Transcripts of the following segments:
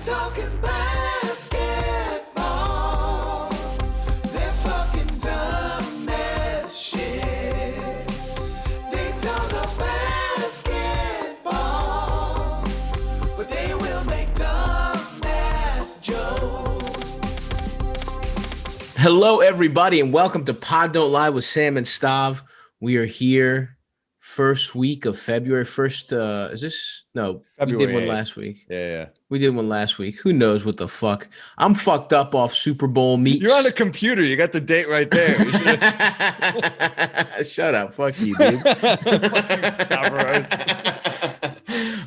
talking basketball. They're fucking dumb as shit. They don't know basketball, but they will make dumb ass jokes. Hello, everybody, and welcome to Pod Don't Lie with Sam and Stav. We are here. First week of February. Is this? No, February we did one 8th. last week. Yeah. We did one last week. Who knows what the fuck? I'm fucked up off Super Bowl meets. You're on the computer. You got the date right there. Shut up. Fuck you, dude. Fuck you, Stavros.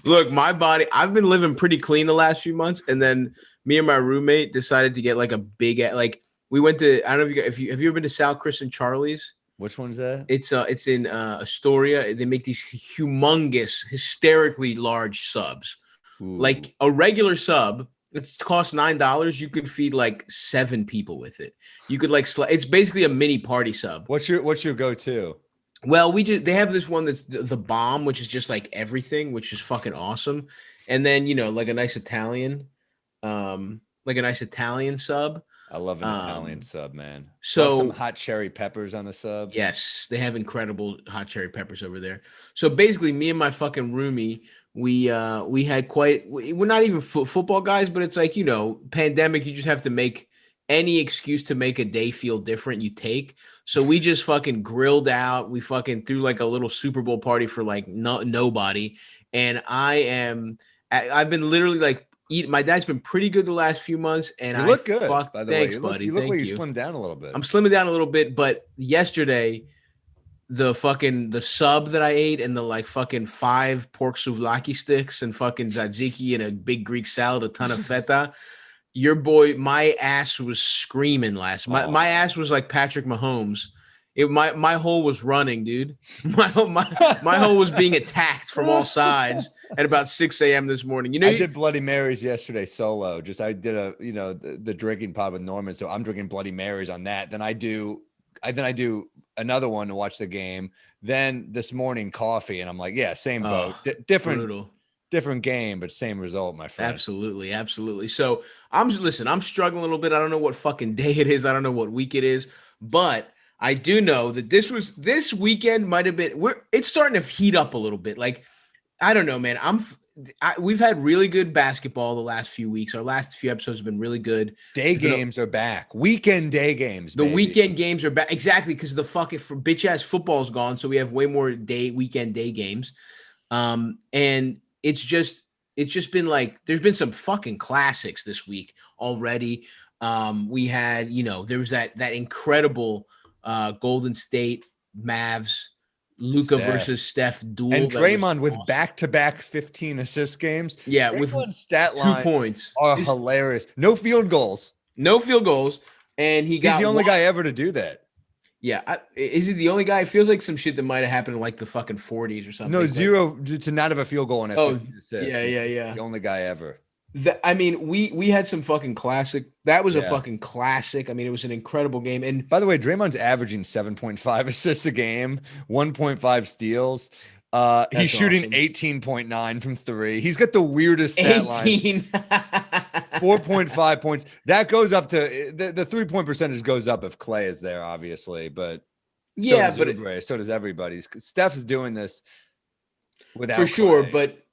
Look, my body, I've been living pretty clean the last few months. And then me and my roommate decided to get like a big, like we went to, I don't know if you have you ever been to Sal, Chris, and Charlie's? Which one's that? It's in Astoria. They make these humongous, hysterically large subs. Ooh. Like a regular sub, it costs $9. You could feed like 7 people with it. You could like it's basically a mini party sub. What's your go-to? Well, they have this one that's the bomb, which is just like everything, which is fucking awesome. And then like a nice Italian, sub. I love an Italian sub, man. So love some hot cherry peppers on the sub. Yes, they have incredible hot cherry peppers over there. So basically, me and my fucking roomie, we had we're not even football guys, but it's like, pandemic, you just have to make any excuse to make a day feel different, you take. So we just fucking grilled out. We fucking threw like a little Super Bowl party for like nobody. And I've been literally like, my dad's been pretty good the last few months, and you look good. By the thanks, way, buddy. You look Thank like you slimmed down a little bit. I'm slimming down a little bit, but yesterday, the sub that I ate and the like fucking 5 pork souvlaki sticks and fucking tzatziki and a big Greek salad, a ton of feta. Your boy, my ass was screaming my ass was like Patrick Mahomes. My hole was running, dude. My hole was being attacked from all sides at about 6 a.m. this morning. I did Bloody Marys yesterday solo. I did the drinking pod with Norman, so I'm drinking Bloody Marys on that. Then I do another one to watch the game. Then this morning coffee, and I'm like, yeah, same boat, different game, but same result, my friend. Absolutely. So I'm struggling a little bit. I don't know what fucking day it is. I don't know what week it is, but I do know that this weekend might have been. It's starting to heat up a little bit. Like, I don't know, man. We've had really good basketball the last few weeks. Our last few episodes have been really good. Day games are back. Weekend day games. The weekend games are back exactly because the fucking bitch ass football is gone. So we have way more weekend day games. And it's just been like there's been some fucking classics this week already. We had there was that incredible. Golden State Mavs, Luka versus Steph duel, and Draymond with back-to-back 15 assist games. Yeah, Draymond's with stat lines 2 points are hilarious. No field goals, and he's the only guy ever to do that. Yeah, is he the only guy? It feels like some shit that might have happened in like the fucking 40s or something. No, zero to not have a field goal in it. 15 assists. Yeah. The only guy ever. We had some fucking classic. That was a fucking classic. I mean, it was an incredible game. And by the way, Draymond's averaging 7.5 assists a game, 1.5 steals. He's shooting 18.9 from 3. He's got the weirdest stat line. 4.5 points. That goes up to the 3-point percentage goes up if Clay is there, obviously. But so does everybody. Steph is doing this without for sure. Clay. But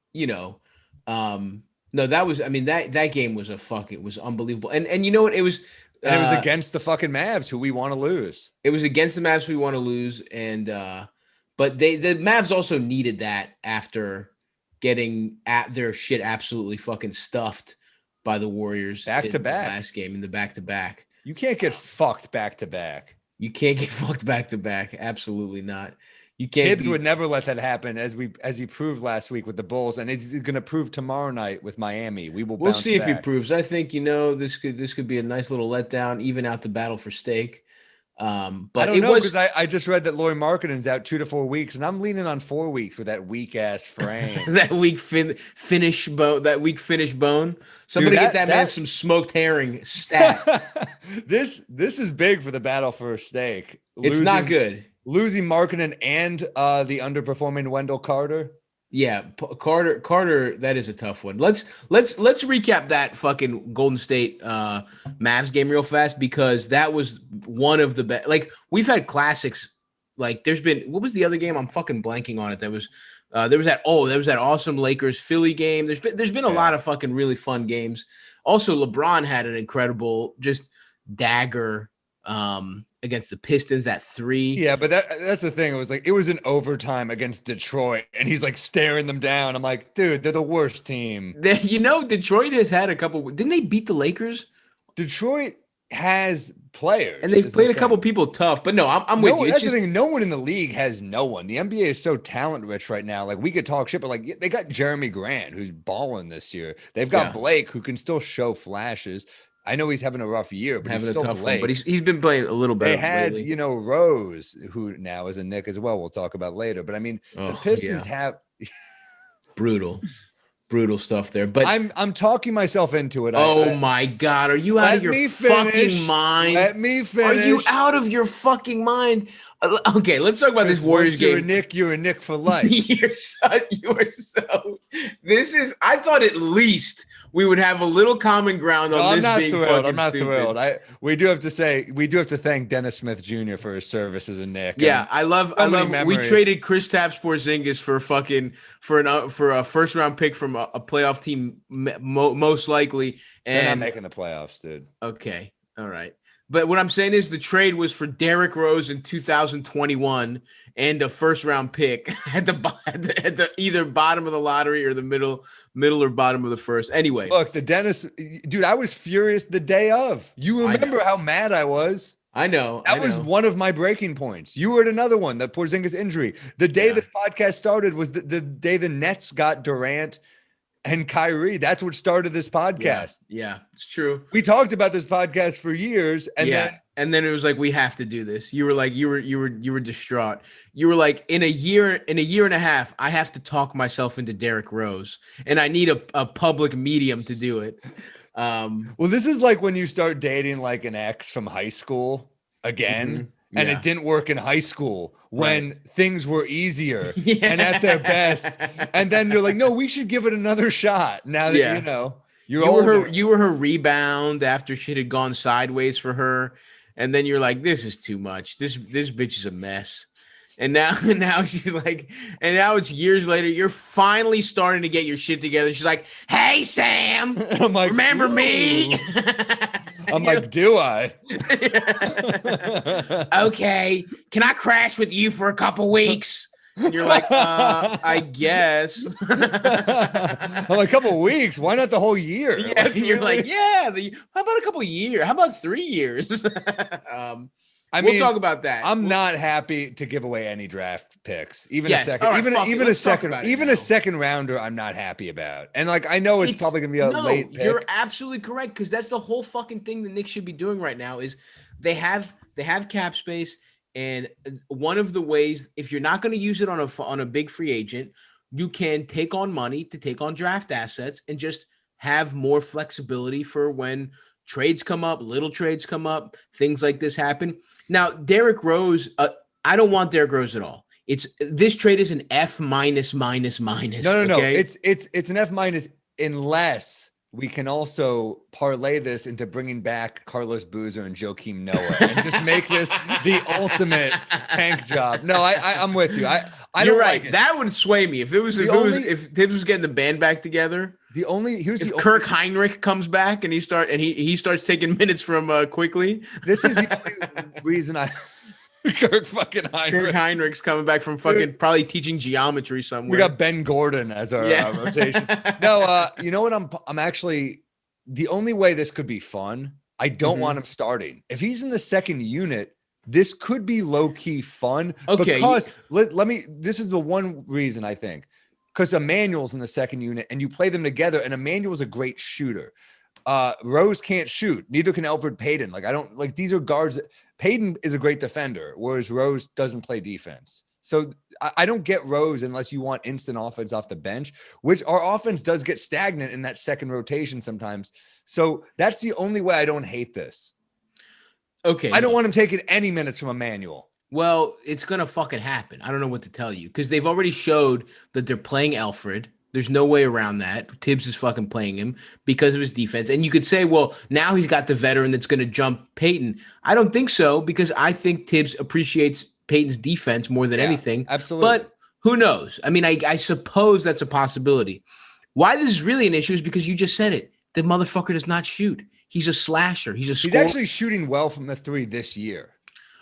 no, that was. I mean, that game was it was unbelievable. And you know what? It was. And it was against the fucking Mavs, who we want to lose. It was against the Mavs who we want to lose, and but the Mavs also needed that after getting at their shit absolutely fucking stuffed by the Warriors back to back last game in the back to back. You can't get fucked back to back. You can't get fucked back to back. Absolutely not. You can't. Tibbs would never let that happen, as he proved last week with the Bulls, and he's going to prove tomorrow night with Miami. We'll see back. If he proves. I think this could be a nice little letdown, even out the battle for steak. But I don't know, because I just read that Lauri Markkanen's out 2 to 4 weeks, and I'm leaning on 4 weeks with that weak ass frame. that weak finish bone. Somebody get that man some smoked herring stat. This is big for the battle for steak. It's not good. Losing Markkanen and the underperforming Wendell Carter. Yeah, Carter, that is a tough one. Let's recap that fucking Golden State Mavs game real fast, because that was one of the best. Like, we've had classics. Like, there's been, what was the other game? I'm fucking blanking on it. There was that awesome Lakers Philly game. There's been a lot of fucking really fun games. Also, LeBron had an incredible just dagger against the Pistons at 3. Yeah, but that's the thing. It was like, it was an overtime against Detroit, and he's like staring them down. I'm like, dude, they're the worst team. Detroit has had a couple. Didn't they beat the Lakers? Detroit has players, and they've played a couple people tough. But no, I'm with you. That's the thing. No one in the league has no one. The NBA is so talent rich right now. Like, we could talk shit, but like, they got Jeremy Grant, who's balling this year. They've got Blake, who can still show flashes. I know he's having a rough year, but he's still Blake. But he's been playing a little better. They had, lately. Rose, who now is a Knick as well. We'll talk about later. But I mean, the Pistons have brutal stuff there. But I'm talking myself into it. My God, are you out of your fucking mind? Let me finish. Are you out of your fucking mind? Okay, let's talk about this Warriors game. You're a Knick for life. You are so. This is. I thought at least we would have a little common ground on this being fucking stupid. I'm not thrilled. We do have to thank Dennis Smith Jr. for his service as a Knick. Yeah, I love. We traded Kristaps Porzingis for a first round pick from a playoff team, most likely. And they're not making the playoffs, dude. Okay, all right. But what I'm saying is the trade was for Derrick Rose in 2021 and a first round pick at the either bottom of the lottery or the middle or bottom of the first. Anyway, look, dude, I was furious the day of. You remember how mad I was? I know. That was one of my breaking points. You were at another one, the Porzingis injury. The day the podcast started was the day the Nets got Durant and Kyrie. That's what started this podcast. Yeah, it's true. We talked about this podcast for years, and then it was like, we have to do this. You were like, you were distraught. You were like, in a year and a half, I have to talk myself into Derrick Rose, and I need a public medium to do it. Well, this is like when you start dating like an ex from high school again. And it didn't work in high school when things were easier and at their best. And then you're like, no, we should give it another shot. Now that you were her rebound after shit had gone sideways for her. And then you're like, this is too much. This bitch is a mess. And now she's like, and now it's years later, you're finally starting to get your shit together. She's like, hey, Sam, I'm like, remember me? I'm like, do I? Okay. Can I crash with you for a couple weeks? And you're like, I guess. I'm like, a couple weeks. Why not the whole year? Yeah, you're like, how about a couple years? How about 3 years? We'll talk about that. I'm not happy to give away any draft picks, even a second rounder. I'm not happy about, and like, I know it's probably gonna be a late pick. You're absolutely correct, because that's the whole fucking thing the Knicks should be doing right now. Is they have cap space, and one of the ways, if you're not going to use it on a big free agent, you can take on money to take on draft assets and just have more flexibility for when trades come up, little trades come up, things like this happen. Now, Derrick Rose, I don't want Derrick Rose at all. This trade is an F minus. No. Okay? It's an F minus unless we can also parlay this into bringing back Carlos Boozer and Joakim Noah and just make this the ultimate tank job. No, I'm with you. You're right. Like that would sway me if Tibbs was getting the band back together. If Kirk Heinrich comes back and he starts taking minutes from Quickly. This is the only reason Kirk Heinrich's coming back from probably teaching geometry somewhere. We got Ben Gordon as our rotation. No, you know what? I'm actually, the only way this could be fun, I don't want him starting. If he's in the second unit, this could be low key fun. Okay. Because this is the one reason I think. Because Emmanuel's in the second unit and you play them together, and Emmanuel's a great shooter. Rose can't shoot. Neither can Elfrid Payton. These are guards. Payton is a great defender, whereas Rose doesn't play defense. So I don't get Rose unless you want instant offense off the bench, which our offense does get stagnant in that second rotation sometimes. So that's the only way I don't hate this. Okay. I don't want him taking any minutes from Emmanuel. Well, it's gonna fucking happen. I don't know what to tell you because they've already showed that they're playing Alfred. There's no way around that. Tibbs is fucking playing him because of his defense. And you could say, well, now he's got the veteran that's going to jump Peyton. I don't think so because I think Tibbs appreciates Peyton's defense more than anything. Absolutely. But who knows? I mean, I suppose that's a possibility. Why this is really an issue is because you just said it. The motherfucker does not shoot. He's a slasher. He's actually shooting well from the three this year.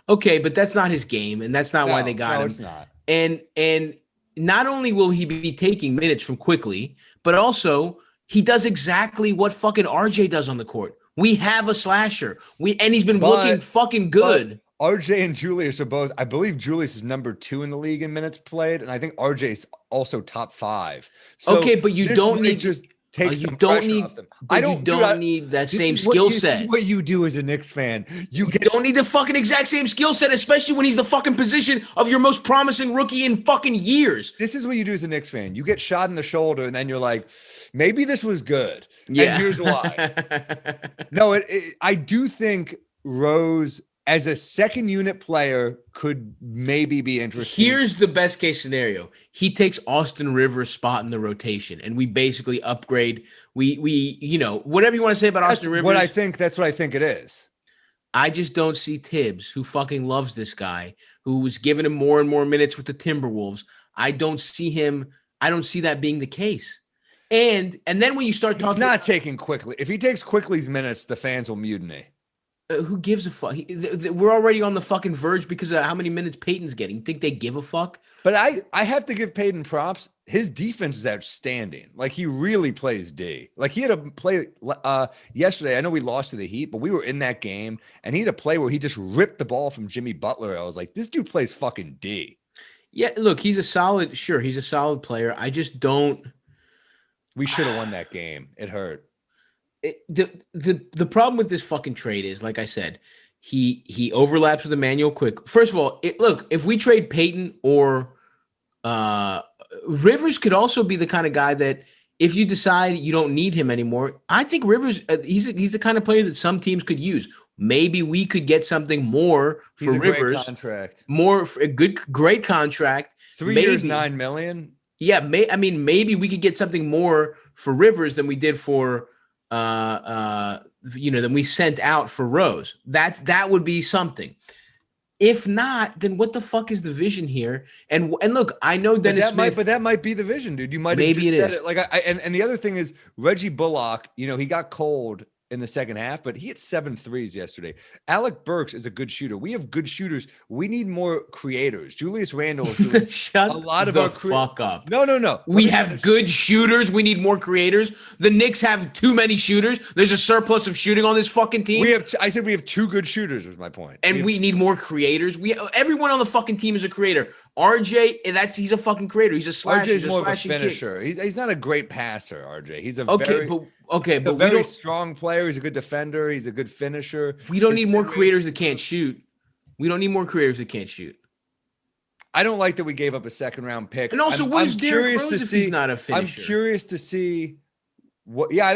Okay, but that's not his game, and that's not why they got him. No, it's not. And not only will he be taking minutes from quickly, but also he does exactly what fucking RJ does on the court. We have a slasher. And he's been looking fucking good. RJ and Julius are both, I believe Julius is number 2 in the league in minutes played, and I think RJ is also top 5. So okay, but you don't need just take some you don't pressure need off them. you don't need that same skill set. What you do as a Knicks fan, you don't need the fucking exact same skill set, especially when he's the fucking position of your most promising rookie in fucking years. This is what you do as a Knicks fan. You get shot in the shoulder, and then you're like, maybe this was good. Yeah. And here's why. No, I do think Rose, as a second unit player, could maybe be interesting. Here's the best case scenario. He takes Austin Rivers' spot in the rotation and we basically upgrade. We whatever you want to say about Austin Rivers. That's what I think it is. I just don't see Tibbs, who fucking loves this guy, who was giving him more and more minutes with the Timberwolves. I don't see that being the case. And then when you start talking, he's not taking Quickly. If he takes Quickly's minutes, the fans will mutiny. Who gives a fuck? We're already on the fucking verge because of how many minutes Peyton's getting. You think they give a fuck? But I have to give Peyton props. His defense is outstanding. Like, he really plays D. Like, he had a play yesterday. I know we lost to the Heat, but we were in that game, and he had a play where he just ripped the ball from Jimmy Butler. I was like, this dude plays fucking D. Yeah, look, he's a solid player. I just don't. We should have won that game. It hurt. The problem with this fucking trade is, like I said, he overlaps with Emmanuel Quick. First of all, look, if we trade Peyton or Rivers could also be the kind of guy that if you decide you don't need him anymore, I think Rivers, he's the kind of player that some teams could use. Maybe we could get something more for Rivers. Great contract. More for a great contract. 3 years, $9 million. Yeah, maybe we could get something more for Rivers than we did for than we sent out for Rose. That would be something. If not, then what the fuck is the vision here? And look, I know Dennis Smith, but that might be the vision, dude. You might have maybe just said is. it. Like and the other thing is Reggie Bullock. He got cold in the second half, but he hit 7 threes yesterday. Alec Burks is a good shooter. We have good shooters. We need more creators. Julius Randle is doing Shut a lot of the our fuck up. No. We have good shooters. We need more creators. The Knicks have too many shooters. There's a surplus of shooting on this fucking team. I said we have 2 good shooters, was my point. And we need more creators. Everyone on the fucking team is a creator. RJ, he's a fucking creator. He's a slasher. RJ's more of a finisher. He's not a great passer, RJ. He's a but very strong player. He's a good defender. He's a good finisher. We don't need more creators that can't shoot. We don't need more creators that can't shoot. I don't like that we gave up a second round pick. And also, what is Derrick Rose if he's not a finisher? I'm curious to see what. Yeah,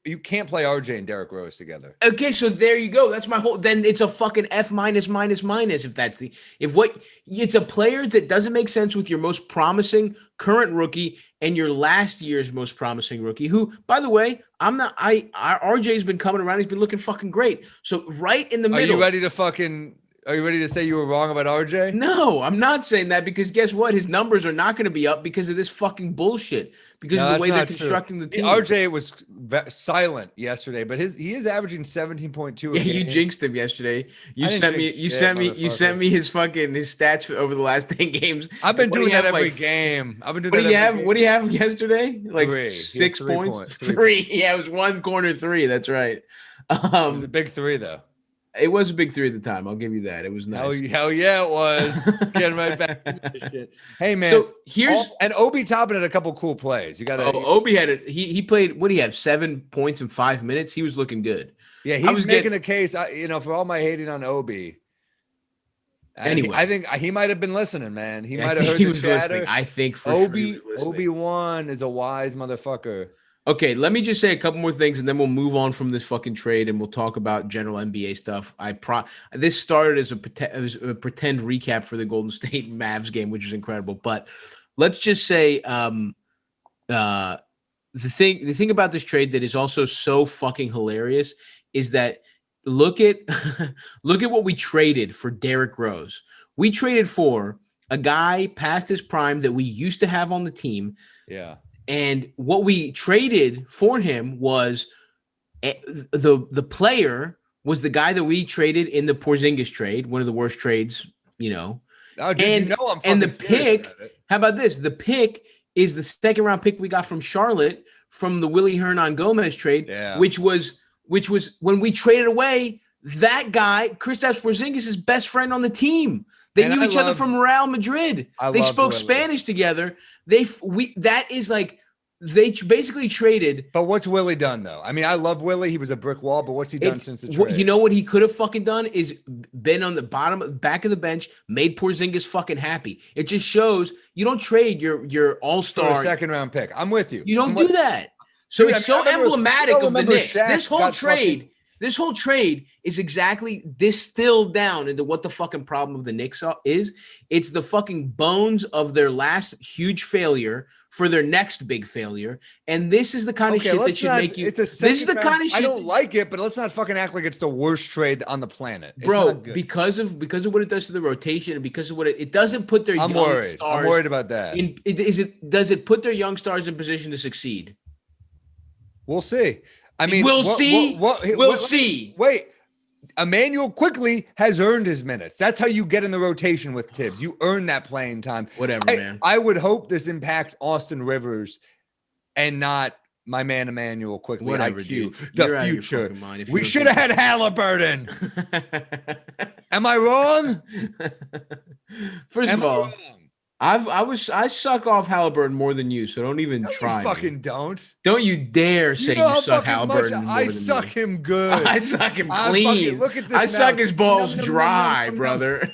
you can't play RJ and Derrick Rose together. Okay, so there you go. That's my whole. Then it's a fucking F minus. It's a player that doesn't make sense with your most promising current rookie and your last year's most promising rookie, who, by the way, RJ's been coming around. He's been looking fucking great. So right in the middle. Are you ready to say you were wrong about RJ? No, I'm not saying that because guess what? His numbers are not going to be up because of this fucking bullshit. Because of the way they're constructing the team. RJ was silent yesterday, but he is averaging 17.2. Yeah, you jinxed him yesterday. You sent me his stats over the last 10 games. I've been doing that every game. I've been doing that. What do you have yesterday? Like 3. 6 points? 3. 3. Yeah, it was one corner 3. That's right. It was a big 3 though. It was a big 3 at the time. I'll give you that. It was nice. Hell yeah, it was. Getting right back to that shit. Hey man. So here's Obi Toppin had a couple cool plays. You got to. Obi had it. He played. What do you have? 7 points in 5 minutes. He was looking good. Yeah, he's making a case. For all my hating on Obi. Anyway, I think he might have been listening, man. He might have heard he the was chatter. listening. I think for Obi sure he was listening. Obi-Wan is a wise motherfucker. Okay, let me just say a couple more things, and then we'll move on from this fucking trade, and we'll talk about general NBA stuff. This started as a pretend recap for the Golden State Mavs game, which was incredible. But let's just say the thing about this trade that is also so fucking hilarious is that look at what we traded for Derrick Rose. We traded for a guy past his prime that we used to have on the team. Yeah. And what we traded for him was the player was the guy that we traded in the Porzingis trade, one of the worst trades, you know. Oh, dude, And the pick, how about this? The pick is the second round pick we got from Charlotte from the Willie Hernan Gomez trade, which was when we traded away that guy, Kristaps Porzingis' best friend on the team. They knew each other from Real Madrid. They spoke Spanish together. They basically traded. But what's Willie done though? I mean, I love Willie. He was a brick wall, but what's he done since the trade? You know what he could have fucking done is been on the back of the bench, made Porzingis fucking happy. It just shows you don't trade your all-star for a second round pick. I'm with you. You don't do that. So dude, it's so emblematic of the Knicks. This whole trade is exactly distilled down into what the fucking problem of the Knicks is. It's the fucking bones of their last huge failure for their next big failure. And this is the kind of shit that should make you. This is the kind of shit. I don't like it, but let's not fucking act like it's the worst trade on the planet. Bro, because of what it does to the rotation and because of what it doesn't put their young stars. I'm worried about that. Does it put their young stars in position to succeed? We'll see. I mean, we'll see. Wait, Emmanuel quickly has earned his minutes. That's how you get in the rotation with Tibbs. You earn that playing time. Whatever, man. I would hope this impacts Austin Rivers and not my man Emmanuel quickly. Whatever, IQ, dude. the future. We should have had Halliburton. Am I wrong? First of all, I suck off Halliburton more than you, so don't even try. You fucking don't. Don't you dare say you suck Halliburton more than me. I suck him good. I suck him clean. Look at this. I suck his balls dry, brother.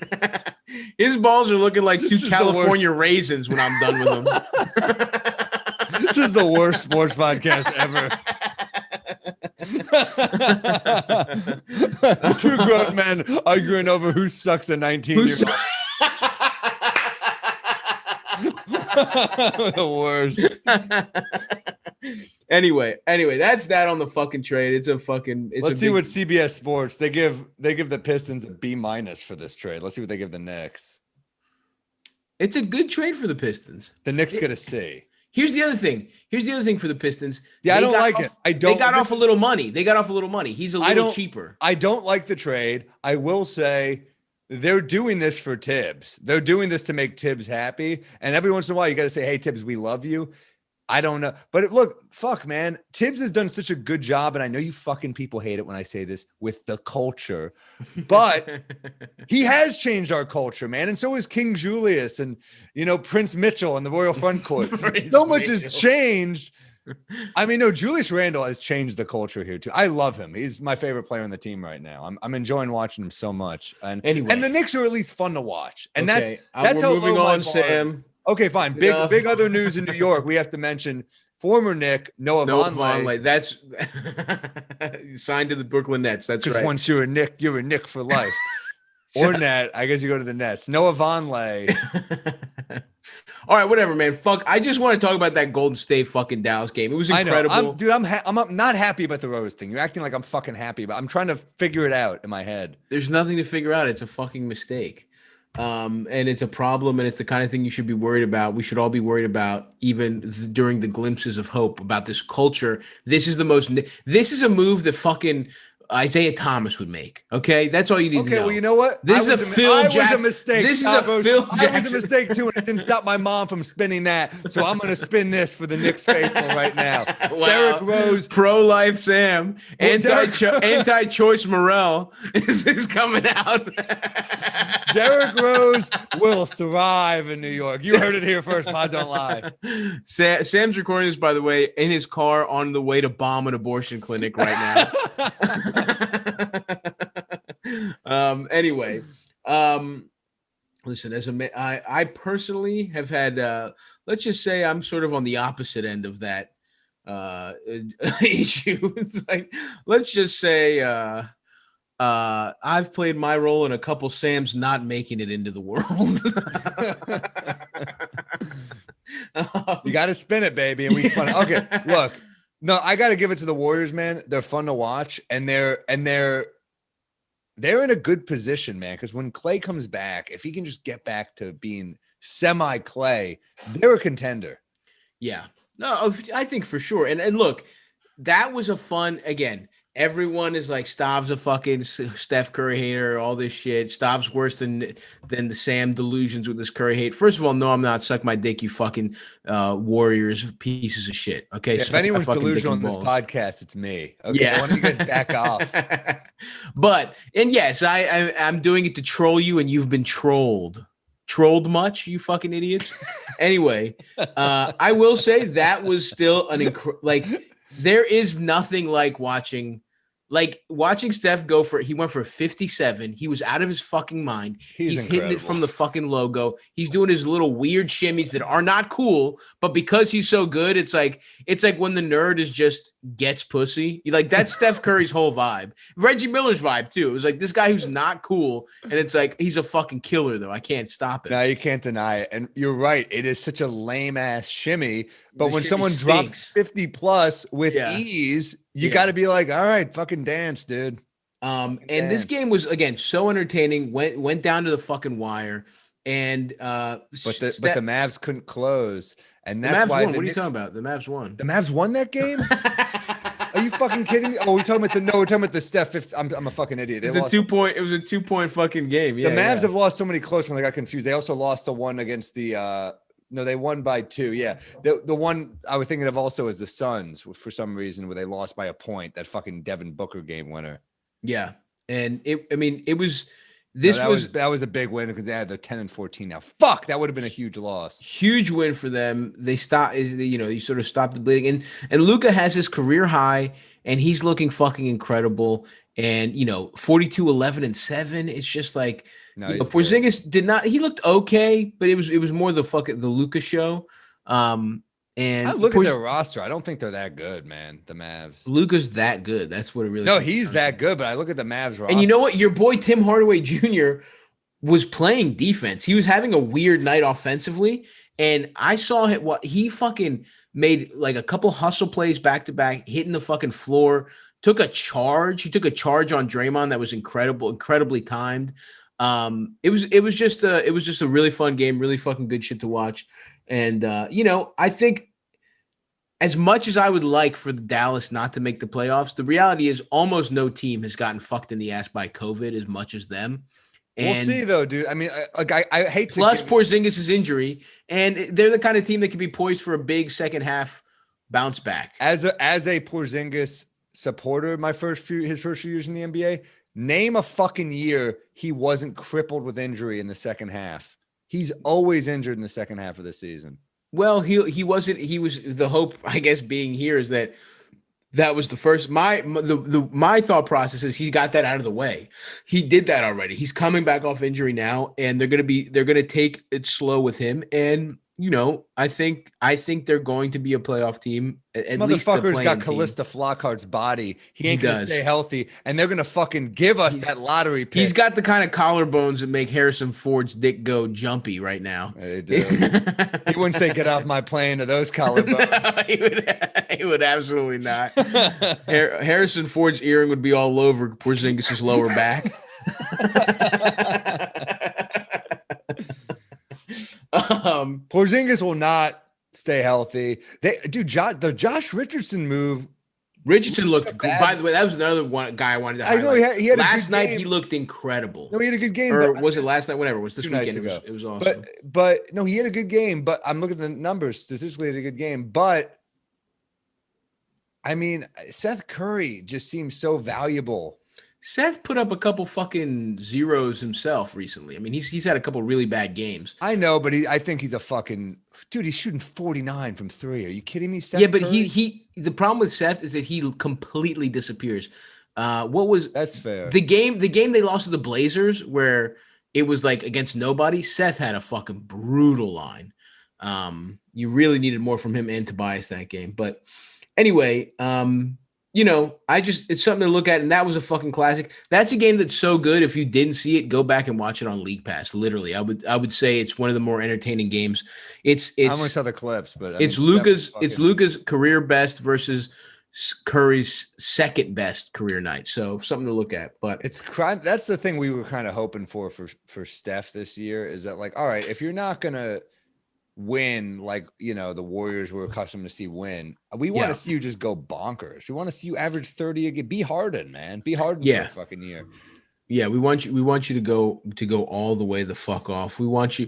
His balls are looking like two California raisins when I'm done with them. This is the worst sports podcast ever. Two grown men arguing over who sucks a 19-year-old. The worst. Anyway, that's that on the fucking trade. Let's see what CBS Sports they give the Pistons a B- for this trade. Let's see what they give the Knicks. It's a good trade for the Pistons. The Knicks get a C. Here's the other thing for the Pistons. Yeah, I don't like it. They got off a little money. He's a little cheaper. I don't like the trade. I will say they're doing this for Tibbs. They're doing this to make Tibbs happy. And every once in a while, you got to say, hey, Tibbs, we love you. I don't know. But look, fuck, man. Tibbs has done such a good job. And I know you fucking people hate it when I say this with the culture. But he has changed our culture, man. And so is King Julius and, Prince Mitchell and the Royal Front Court. So much has changed. I mean, no, Julius Randle has changed the culture here too. I love him. He's my favorite player on the team right now. I'm enjoying watching him so much. And the Knicks are at least fun to watch. And that's how moving on, Sam. Okay, fine. Big other news in New York. We have to mention former Knick Noah Vonleh. That's signed to the Brooklyn Nets. That's right. Because once you're a Knick, you're a Knick for life. Or Net. I guess you go to the Nets. Noah Vonleh. All right, whatever, man. Fuck. I just want to talk about that Golden State fucking Dallas game. It was incredible. I'm not happy about the Rose thing. You're acting like I'm fucking happy, but I'm trying to figure it out in my head. There's nothing to figure out. It's a fucking mistake. And it's a problem, and it's the kind of thing you should be worried about. We should all be worried about, even during the glimpses of hope about this culture. This is a move that fucking Isaiah Thomas would make. Okay, that's all you need to know. Okay, well, you know what? This is a Phil Jackson. I was a mistake. This is a Phil Jackson. I was a mistake too, and it didn't stop my mom from spinning that. So I'm going to spin this for the Knicks faithful right now. Wow. Derrick Rose, pro-life Sam, anti-choice Morel is coming out. Derrick Rose will thrive in New York. You heard it here first. I don't lie. Sam's recording this, by the way, in his car on the way to bomb an abortion clinic right now. Anyway, listen, as a man, I personally have had, let's just say I'm sort of on the opposite end of that issue. It's like, let's just say I've played my role in a couple Sams not making it into the world. You got to spin it, baby, and we spun it. Okay, look, no, I got to give it to the Warriors, man. They're fun to watch, and they're in a good position, man. Because when Clay comes back, if he can just get back to being semi-Clay, they're a contender. Yeah, no, I think for sure. And look, that was a fun again. Everyone is like, Stav's a fucking Steph Curry hater, all this shit. Stav's worse than the Sam delusions with this Curry hate. First of all, no, I'm not. Suck my dick, you fucking Warriors pieces of shit. Okay, Yeah, if anyone's delusional on this podcast, it's me. Okay, yeah. Why don't you guys back off? And yes, I'm doing it to troll you, and you've been trolled. Trolled much, you fucking idiots. Anyway, I will say that was still an there is nothing like watching Steph go he went for 57. He was out of his fucking mind. He's hitting it from the fucking logo. He's doing his little weird shimmies that are not cool, but because he's so good, it's like when the nerd is just gets pussy. Like, that's Steph Curry's whole vibe. Reggie Miller's vibe too. It was like this guy who's not cool, and it's like he's a fucking killer though. I can't stop it. No, you can't deny it. And you're right. It is such a lame ass shimmy. But when someone drops 50 plus with ease, you got to be like, all right, fucking dance, dude. And this game was, again, so entertaining. Went down to the fucking wire, and but the Mavs couldn't close, and that's why. What are you talking about? The Mavs won. The Mavs won that game. Are you fucking kidding me? Oh, we're talking about the Steph. I'm a fucking idiot. It was a 2-point fucking game. Yeah, the Mavs have lost so many close ones. I got confused. They also lost the one against the. No, they won by 2. Yeah. The one I was thinking of also is the Suns for some reason, where they lost by a point, that fucking Devin Booker game winner. Yeah. And that was a big win because they had the 10-14 now. Fuck, that would have been a huge loss. Huge win for them. They stopped, you sort of stopped the bleeding. And Luka has his career high, and he's looking fucking incredible. And 42, 11, and 7. It's just like, no, Porzingis did not. He looked okay, but it was more the Luka show. And I look at their roster. I don't think they're that good, man. The Mavs. Luka's that good. That's what it really. No, he's that good. But I look at the Mavs roster. And you know what? Your boy Tim Hardaway Jr. was playing defense. He was having a weird night offensively, and I saw what he fucking made, like a couple hustle plays back to back, hitting the fucking floor. Took a charge. He took a charge on Draymond that was incredibly timed. It was just a really fun game, really fucking good shit to watch. And I think as much as I would like for the Dallas not to make the playoffs, the reality is almost no team has gotten fucked in the ass by COVID as much as them. And we'll see though, dude. I mean, I hate to plus Porzingis' injury, and they're the kind of team that can be poised for a big second half bounce back. As a Porzingis supporter, his first few years in the NBA, name a fucking year he wasn't crippled with injury in the second half. He's always injured in the second half of the season. Well, he wasn't. He was the hope, I guess, being here is that was the first. My thought process is he's got that out of the way. He did that already. He's coming back off injury now, and they're gonna take it slow with him. And I think they're going to be a playoff team. At least motherfucker's got Callista Flockhart's body. He ain't gonna stay healthy, and they're gonna fucking give us that lottery pick. He's got the kind of collarbones that make Harrison Ford's dick go jumpy right now. They do. He wouldn't say "get off my plane" to those collarbones. No, he would absolutely not. Harrison Ford's earring would be all over Porzingis' lower back. Porzingis will not stay healthy. The Josh Richardson move. Richardson looked good. By the way, that was another guy I wanted to highlight. I know he had last night. He looked incredible. No, he had a good game. Or was it last night? Whatever. It was this weekend. It was awesome. But no, he had a good game. But I'm looking at the numbers. Statistically, he had a good game. But I mean, Seth Curry just seems so valuable. Seth put up a couple fucking zeros himself recently. I mean, he's had a couple really bad games. I know, but I think he's a fucking dude. He's shooting 49 from 3. Are you kidding me, Seth? Yeah, but Curry? The problem with Seth is that he completely disappears. That's fair. The game they lost to the Blazers where it was like against nobody. Seth had a fucking brutal line. You really needed more from him and Tobias that game. But Anyway, it's something to look at, and that was a fucking classic. That's a game that's so good. If you didn't see it, go back and watch it on League Pass. Literally, I would say it's one of the more entertaining games. I only saw the clips, but it's Luka's career best versus Curry's second best career night. So something to look at. But that's the thing we were kind of hoping for Steph this year is that, like, all right, if you're not gonna win like the Warriors were accustomed to see win, we want to see you just go bonkers. We want to see you average 30 again. Be Harden, man. Be Harden for a fucking year. Yeah, we want you to go all the way the fuck off. We want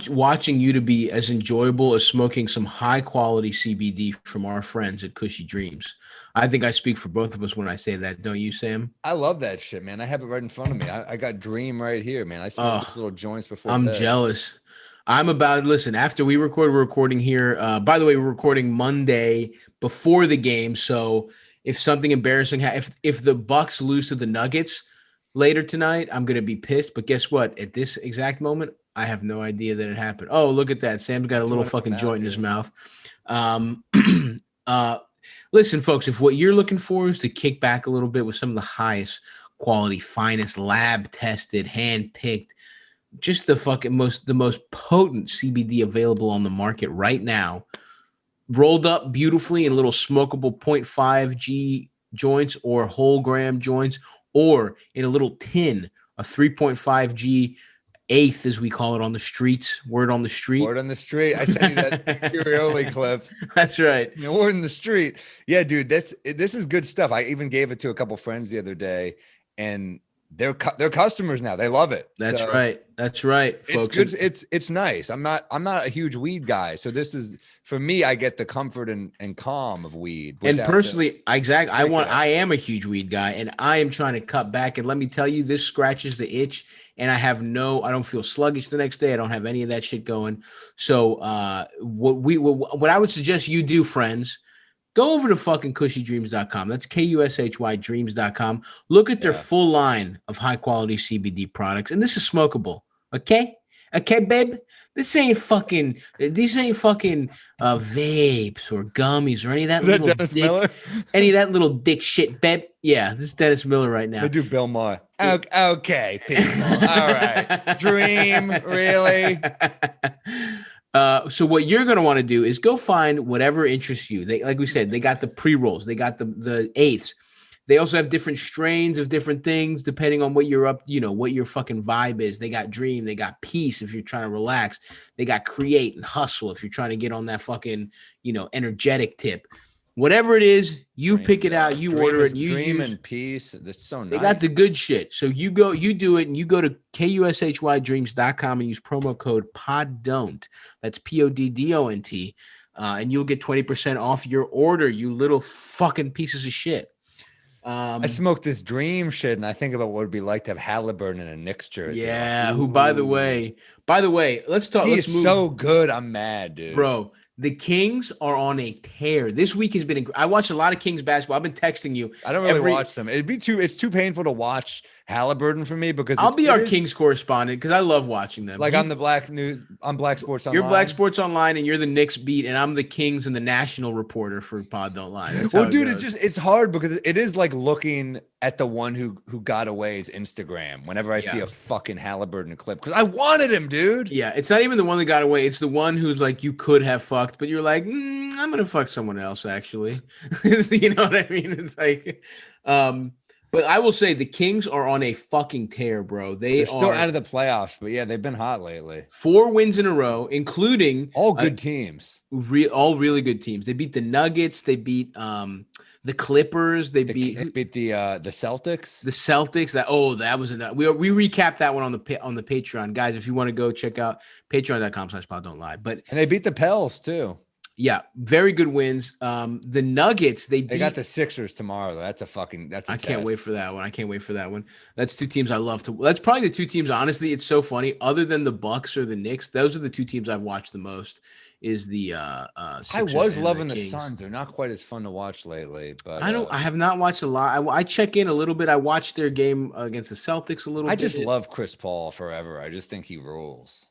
watching you to be as enjoyable as smoking some high quality CBD from our friends at Cushy Dreams. I think I speak for both of us when I say that, don't you, Sam? I love that shit, man. I have it right in front of me. I got Dream right here, man. I smoke those little joints before I'm bed. jealous. Listen, after we record, we're recording here. By the way, we're recording Monday before the game. So if something embarrassing, if the Bucks lose to the Nuggets later tonight, I'm going to be pissed. But guess what? At this exact moment, I have no idea that it happened. Oh, look at that. Sam's got a little fucking joint in his mouth. Listen, folks, if what you're looking for is to kick back a little bit with some of the highest quality, finest, lab tested, hand picked, just the most potent CBD available on the market right now, rolled up beautifully in little smokable 0.5 G joints or whole gram joints, or in a little tin, a 3.5 G eighth, as we call it on the streets. Word on the street. Word on the street. I sent you that Curioli clip. That's right. Word in the street. Yeah, dude, this is good stuff. I even gave it to a couple friends the other day, and they're customers now. They love it. That's right. That's right, folks. It's good. It's nice. I'm not a huge weed guy, so this is, for me, I get the comfort and calm of weed. And personally, I am a huge weed guy, and I am trying to cut back. And let me tell you, this scratches the itch, and I don't feel sluggish the next day. I don't have any of that shit going. So what I would suggest you do, friends, go over to fucking cushydreams.com. That's KUSHY dreams.com. Look at their full line of high quality CBD products. And this is smokable. Okay? Okay, babe? These ain't fucking vapes or gummies or any of that little Dennis Miller? Any of that little dick shit, babe. Yeah, this is Dennis Miller right now. I do Bill Maher. Okay, people. All right. Dream, really? So what you're going to want to do is go find whatever interests you. Like we said, they got the pre-rolls. They got the eighths. They also have different strains of different things depending on what you're up, what your fucking vibe is. They got Dream. They got Peace if you're trying to relax. They got Create and Hustle if you're trying to get on that fucking, energetic tip. Whatever it is, you pick it out, you order it, you Dream use and Peace. That's so nice. They got the good shit. So you do it, and you go to KUSHYDreams.com and use promo code PODDON'T. That's PODDONT. And you'll get 20% off your order, you little fucking pieces of shit. I smoked this Dream shit, and I think about what it'd be like to have Halliburton in a Knicks jersey. Yeah, who, by the way, let's talk. He's so good. I'm mad, dude. Bro, the Kings are on a tear. This week has been. I watched a lot of Kings basketball. I've been texting you. I don't really watch them. It's too painful to watch Halliburton for me because I'll be our Kings correspondent because I love watching them. Like on the Black News, on Black Sports Online. You're Black Sports Online, and you're the Knicks beat, and I'm the Kings and the national reporter for Pod Don't Lie. That's well, dude, it's hard because it is like looking at the one who got away's Instagram whenever I see a fucking Halliburton clip because I wanted him, dude. Yeah, it's not even the one that got away. It's the one who's like you could have fucked, but you're like, I'm gonna fuck someone else actually. You know what I mean? It's like, but I will say the Kings are on a fucking tear, bro. They're still out of the playoffs, but yeah, they've been hot lately. 4 wins in a row, including all good teams. All really good teams. They beat the Nuggets. They beat the Clippers. They beat the Celtics. The Celtics. That was enough. We recapped that one on the Patreon, guys. If you want to go check out patreon.com/poddon'tlie. And they beat the Pels too. Yeah, very good wins. The Nuggets, they got the Sixers tomorrow. Though. I can't wait for that one. That's 2 teams I love to. That's probably the 2 teams. Honestly, it's so funny. Other than the Bucks or the Knicks, those are the 2 teams I've watched the most. Is the Sixers. I was loving the Suns. They're not quite as fun to watch lately, but I have not watched a lot. I check in a little bit. I watched their game against the Celtics a little bit. I just love Chris Paul forever. I just think he rules.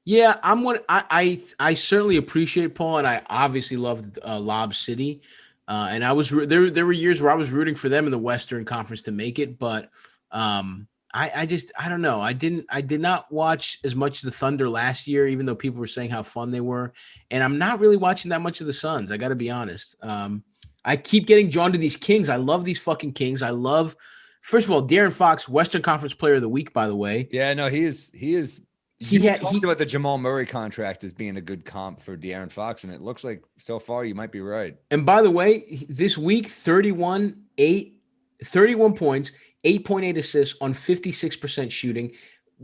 Yeah, I certainly appreciate Paul, and I obviously love Lob City. And I was there were years where I was rooting for them in the Western Conference to make it, but I don't know. I did not watch as much of the Thunder last year, even though people were saying how fun they were. And I'm not really watching that much of the Suns. I got to be honest. I keep getting drawn to these Kings. I love these fucking Kings. First of all, De'Aaron Fox, Western Conference Player of the Week, by the way. Yeah, no, he is. He talked about the Jamal Murray contract as being a good comp for De'Aaron Fox, and it looks like so far you might be right. And by the way, this week, 31 points, 8.8 assists on 56% shooting.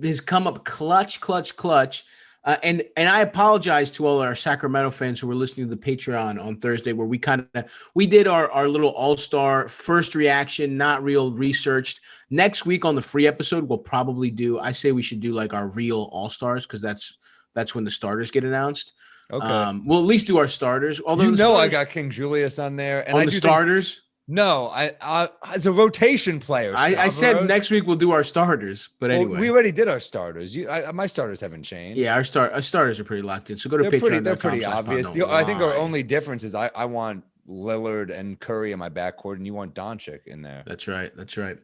Has come up clutch. And I apologize to all our Sacramento fans who were listening to the Patreon on Thursday, where we did our little all-star first reaction, not real researched. Next week on the free episode, we'll probably I say we should do like our real all-stars, because that's when the starters get announced. Okay. We'll at least do our starters. Although I got King Julius on there. And on the starters. No, I as a rotation player. I said next week we'll do our starters, but anyway, we already did our starters. My starters haven't changed. Yeah, our starters are pretty locked in. So go to Patreon. They're pretty obvious. I think our only difference is I want Lillard and Curry in my backcourt, and you want Doncic in there. That's right.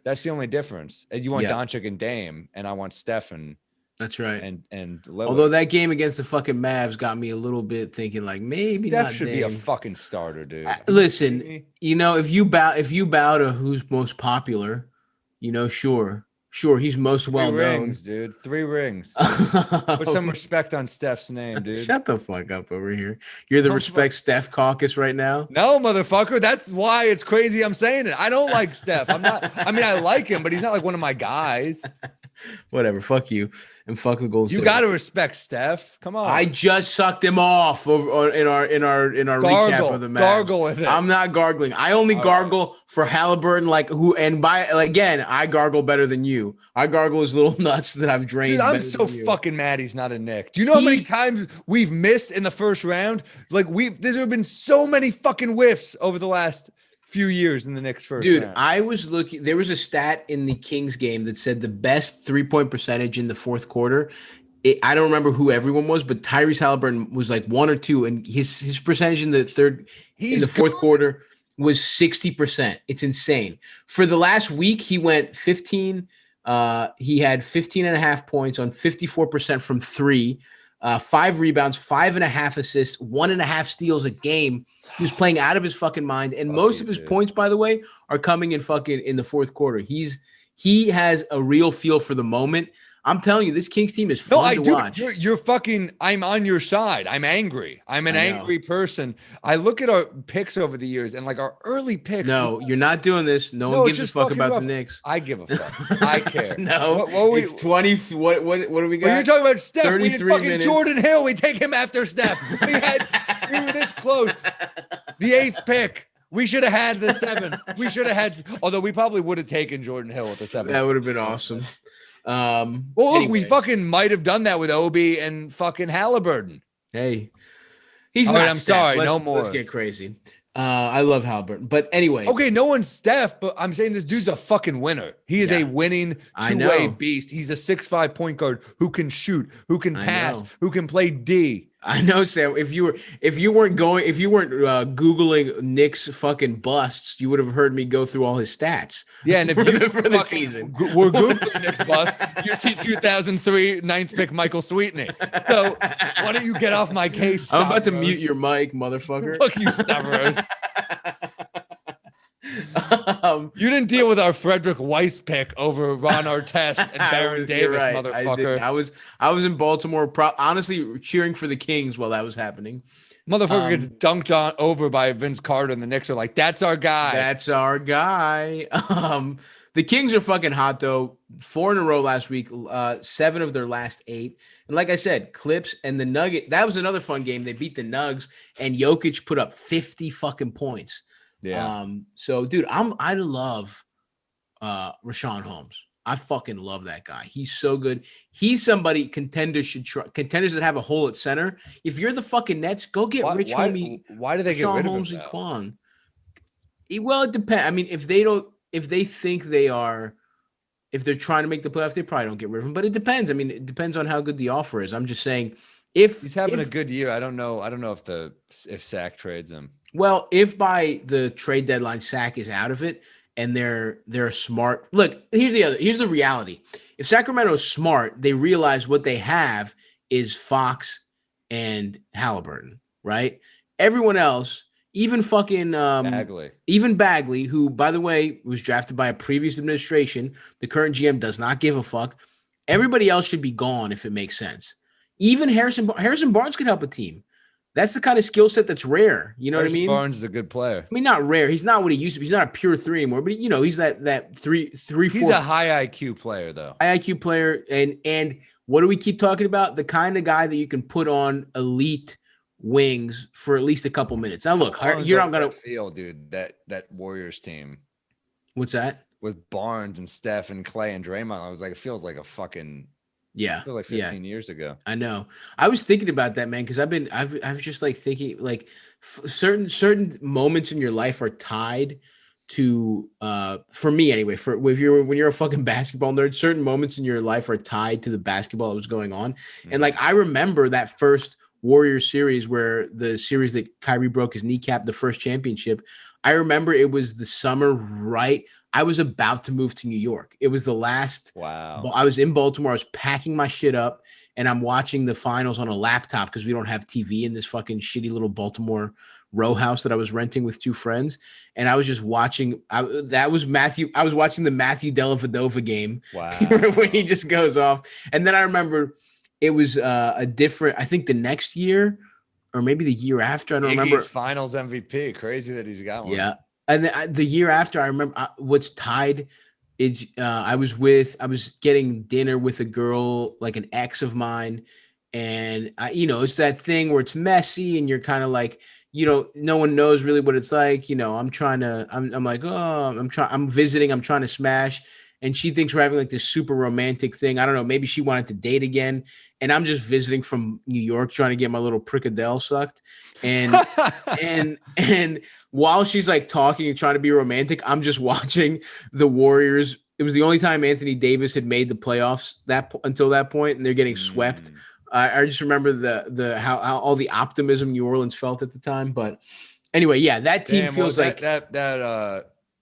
That's the only difference. And you want Doncic and Dame, and I want Steph and. That's right. And Lillard. Although that game against the fucking Mavs got me a little bit thinking like maybe Steph not should Dame. be a fucking starter, dude. Listen, if you bow to who's most popular, sure, he's most well known. 3 rings, dude. 3 rings. Put some respect on Steph's name, dude. Shut the fuck up over here. You're the respect Steph caucus right now. No, motherfucker. That's why it's crazy I'm saying it. I don't like Steph. I like him, but he's not like one of my guys. Whatever, fuck you, and fuck the Golden State. You got to respect Steph. Come on. I just sucked him off in our recap of the match. Gargle with it. I'm not gargling. I only gargle for Halliburton, again, I gargle better than you. I gargle his little nuts that I've drained. Dude, I'm so fucking mad he's not a Knick. Do you know how many times we've missed in the first round? There's been so many fucking whiffs over the last few years in the Knicks first round. I was looking. There was a stat in the Kings game that said the best 3-point percentage in the fourth quarter. I don't remember who everyone was, but Tyrese Halliburton was like 1 or 2, and his percentage in the fourth quarter was 60%. It's insane. For the last week, he went 15. He had 15.5 points on 54% from 3, 5 rebounds, 5.5 assists, 1.5 steals a game. He was playing out of his fucking mind, and most of his points, by the way, are coming in the fourth quarter. He has a real feel for the moment. I'm telling you, this Kings team is fun to watch. You're fucking. I'm on your side. I'm angry. I'm an angry person. I look at our picks over the years, and like our early picks. No, you're not doing this. No one gives a fuck about the Knicks. I give a fuck. I care. No, it's 20. What do we got? Well, you're talking about Steph. 33 we had fucking minutes. Jordan Hill. We take him after Steph. We were this close. The 8th pick. We should have had the 7th. We should have had. Although we probably would have taken Jordan Hill at the 7th. That would have been awesome. Look, we fucking might have done that with Obi and fucking Halliburton. Hey, he's not. I'm sorry. No more. Let's get crazy. I love Halliburton, but anyway. Okay, no one's Steph, but I'm saying this dude's a fucking winner. He is a winning two-way beast. He's a 6'5" point guard who can shoot, who can pass, who can play D. I know, Sam. If you weren't Googling Knicks fucking busts, you would have heard me go through all his stats. Yeah, and if for the season, we're Googling Knicks bust. You see 2003 9th pick Michael Sweetney. So why don't you get off my case? I'm about to mute your mic, motherfucker. Fuck you, Stavros. You didn't deal with our Frederick Weiss pick over Ron Artest and Baron Davis, right. motherfucker. I was in Baltimore, honestly cheering for the Kings while that was happening. Motherfucker gets dunked on over by Vince Carter, and the Knicks are like, "That's our guy." That's our guy. The Kings are fucking hot though. 4 in a row last week. 7 of their last 8. And like I said, Clips and the Nugget. That was another fun game. They beat the Nugs, and Jokic put up 50 fucking points. Yeah. So dude, I love Rashawn Holmes. I fucking love that guy. He's so good. He's somebody contenders that have a hole at center. If you're the fucking Nets, go get Rich Homie. Why do they get rid of Holmes him, and Quan? Well, it depends. I mean, if they think they are, if they're trying to make the playoffs, they probably don't get rid of him. But it depends. I mean, it depends on how good the offer is. I'm just saying, if he's having a good year, I don't know if Sack trades him. Well, if by the trade deadline Sac is out of it and they're smart. Look, here's the reality. If Sacramento is smart, they realize what they have is Fox and Halliburton, right? Everyone else, even fucking Bagley. even Bagley, who by the way was drafted by a previous administration, the current GM does not give a fuck. Everybody else should be gone if it makes sense. Even Harrison Barnes could help a team. That's the kind of skill set that's rare. You know what I mean? Barnes is a good player. I mean, not rare. He's not what he used to be. He's not a pure three anymore, but you know, he's that three, He's four a high IQ player, though. high IQ player. And what do we keep talking about? The kind of guy that you can put on elite wings for at least a couple minutes. Now, look, you're not gonna feel, dude. That Warriors team. What's that? With Barnes and Steph and Clay and Draymond, I was like, it feels like a fucking. Yeah, I feel like 15 years ago. I know. I was thinking about that, man, because I was just like thinking, like certain moments in your life are tied to, for me anyway. When you're a fucking basketball nerd, certain moments in your life are tied to the basketball that was going on, and like I remember that first Warriors series where the series that Kyrie broke his kneecap, the first championship. I remember it was the summer, right? I was about to move to New York. It was the last. Wow. I was in Baltimore. I was packing my shit up and I'm watching the finals on a laptop because we don't have TV in this fucking shitty little Baltimore row house that I was renting with two friends. And I was just watching. I was watching the Matthew Dellavedova game. Wow. When he just goes off. And then I remember it was I think the next year or maybe the year after. I don't remember. Finals MVP. Crazy that he's got one. Yeah. And then the year after, I remember what's tied is I was getting dinner with a girl, like an ex of mine. And, it's that thing where it's messy and you're kind of like, no one knows really what it's like. I'm like, oh, I'm visiting, I'm trying to smash. And she thinks we're having like this super romantic thing. I don't know. Maybe she wanted to date again. And I'm just visiting from New York, trying to get my little Prickadell sucked. And and while she's like talking and trying to be romantic, I'm just watching the Warriors. It was the only time Anthony Davis had made the playoffs until that point, and they're getting swept. I just remember the how all the optimism New Orleans felt at the time. But anyway, yeah, that team feels like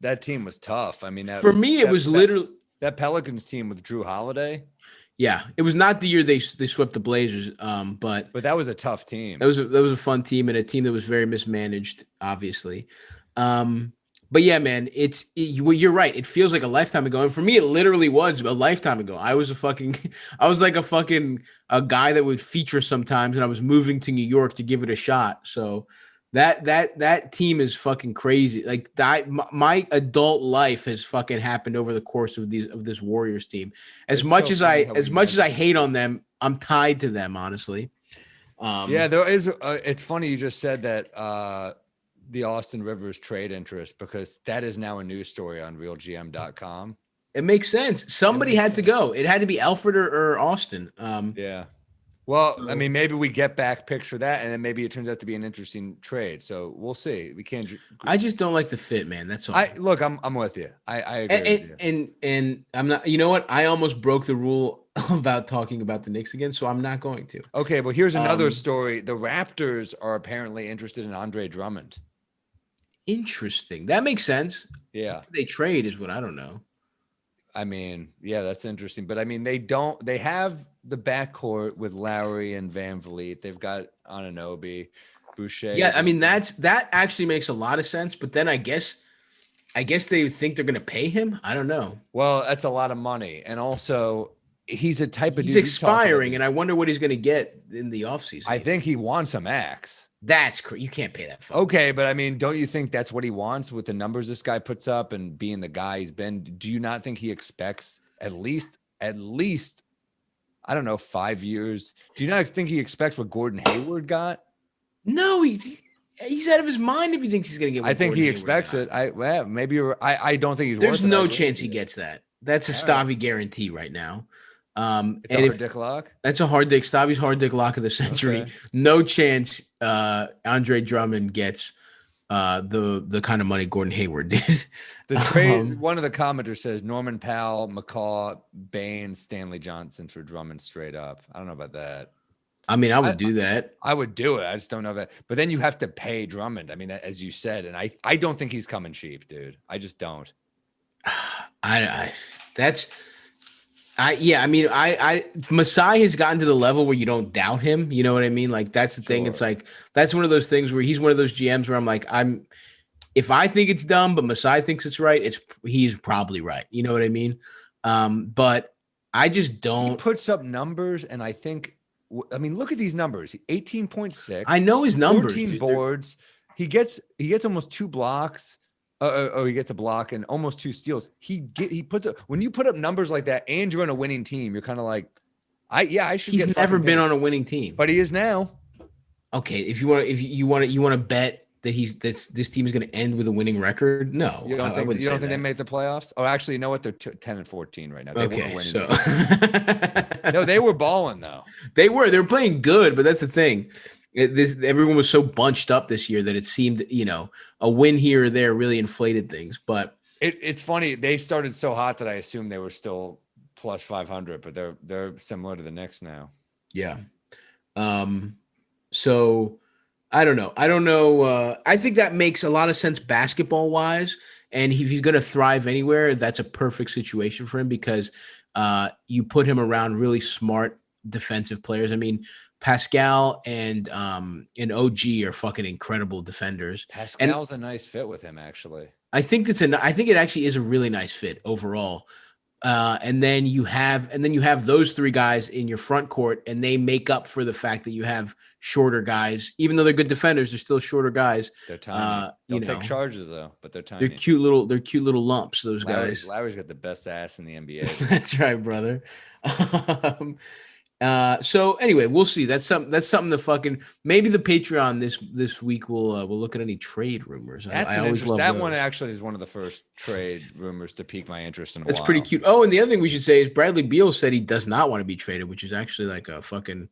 that team was tough. I mean, for me, it was literally that Pelicans team with Drew Holiday. Yeah, it was not the year they swept the Blazers, but that was a tough team. That was a fun team and a team that was very mismanaged, obviously. But yeah, man, you're right. It feels like a lifetime ago, and for me, it literally was a lifetime ago. I was like a guy that would feature sometimes, and I was moving to New York to give it a shot. So that team is fucking crazy. Like my adult life has fucking happened over the course of this Warriors team. As much as I hate on them, I'm tied to them, honestly. Yeah, there is. It's funny you just said that the Austin Rivers trade interest, because that is now a news story on RealGM.com. It makes sense. Somebody had to go. It had to be Alfred or Austin. Yeah. Well, I mean, maybe we get back, picture that, and then maybe it turns out to be an interesting trade. So we'll see. We can't. I just don't like the fit, man. That's all. I'm with you. I agree with you. And I'm not. You know what? I almost broke the rule about talking about the Knicks again, so I'm not going to. Okay, well, here's another story. The Raptors are apparently interested in Andre Drummond. Interesting. That makes sense. Yeah. They trade is what I don't know. I mean, yeah, that's interesting. But I mean, they have the backcourt with Lowry and Van Vliet. They've got Anunoby, Boucher. Yeah, I mean, that actually makes a lot of sense. But then I guess they think they're going to pay him. I don't know. Well, that's a lot of money. And also, he's a type of he's dude expiring, and I wonder what he's going to get in the offseason. I think he wants a max. That's you can't pay that. Okay, but I mean, don't you think that's what he wants with the numbers this guy puts up and being the guy he's been? Do you not think he expects at least I don't know, 5 years? Do you not think he expects what Gordon Hayward got? No, he's out of his mind if he thinks he's going to get. I think he expects it. I don't think he's. There's no chance he gets that. That's a Stavi guarantee right now. It's a hard dick lock. That's a hard dick. Stavi's hard dick lock of the century. Okay. No chance Andre Drummond gets the kind of money Gordon Hayward did. The trade. One of the commenters says Norman Powell, McCaw, Bain, Stanley Johnson for Drummond straight up. I don't know about that. I mean, I would do that. I would do it. I just don't know that. But then you have to pay Drummond. I mean, as you said, and I don't think he's coming cheap, dude. I just don't. Masai has gotten to the level where you don't doubt him. You know what I mean? Like, that's the thing. It's like, that's one of those things where he's one of those GMs where I'm like, if I think it's dumb, but Masai thinks it's right, he's probably right. You know what I mean? But I just don't. He puts up numbers, and I mean, look at these numbers. 18.6. I know his numbers. 14 dude. boards. He gets almost 2 blocks. He gets a block and almost 2 steals. He puts up, when you put up numbers like that and you're on a winning team, you're kind of like, I should. He's never been on a winning team, but he is now. Okay, if you want to bet that this team is going to end with a winning record, no, you don't think they made the playoffs? Oh, actually, you know what? They're 10-14 right now. They okay, weren't so no, they were balling though. They were playing good, but that's the thing. Everyone was so bunched up this year that it seemed, a win here or there really inflated things. But it's funny. They started so hot that I assumed they were still plus 500, but they're similar to the Knicks now. Yeah. So I don't know. I think that makes a lot of sense basketball wise. And if he's going to thrive anywhere, that's a perfect situation for him because you put him around really smart defensive players. I mean, Pascal and OG are fucking incredible defenders. Pascal's a nice fit with him, actually. I think it actually is a really nice fit overall. And then you have those 3 guys in your front court, and they make up for the fact that you have shorter guys. Even though they're good defenders, they're still shorter guys. They're tiny. They'll take charges though, but they're tiny. They're cute little lumps. Those guys. Larry's got the best ass in the NBA. That's right, brother. So anyway, we'll see. That's something to fucking, maybe the Patreon this week will look at any trade rumors. I always love that those. one. Actually, is one of the first trade rumors to pique my interest in a while. That's pretty cute. Oh, and the other thing we should say is Bradley Beal said he does not want to be traded, which is actually like a fucking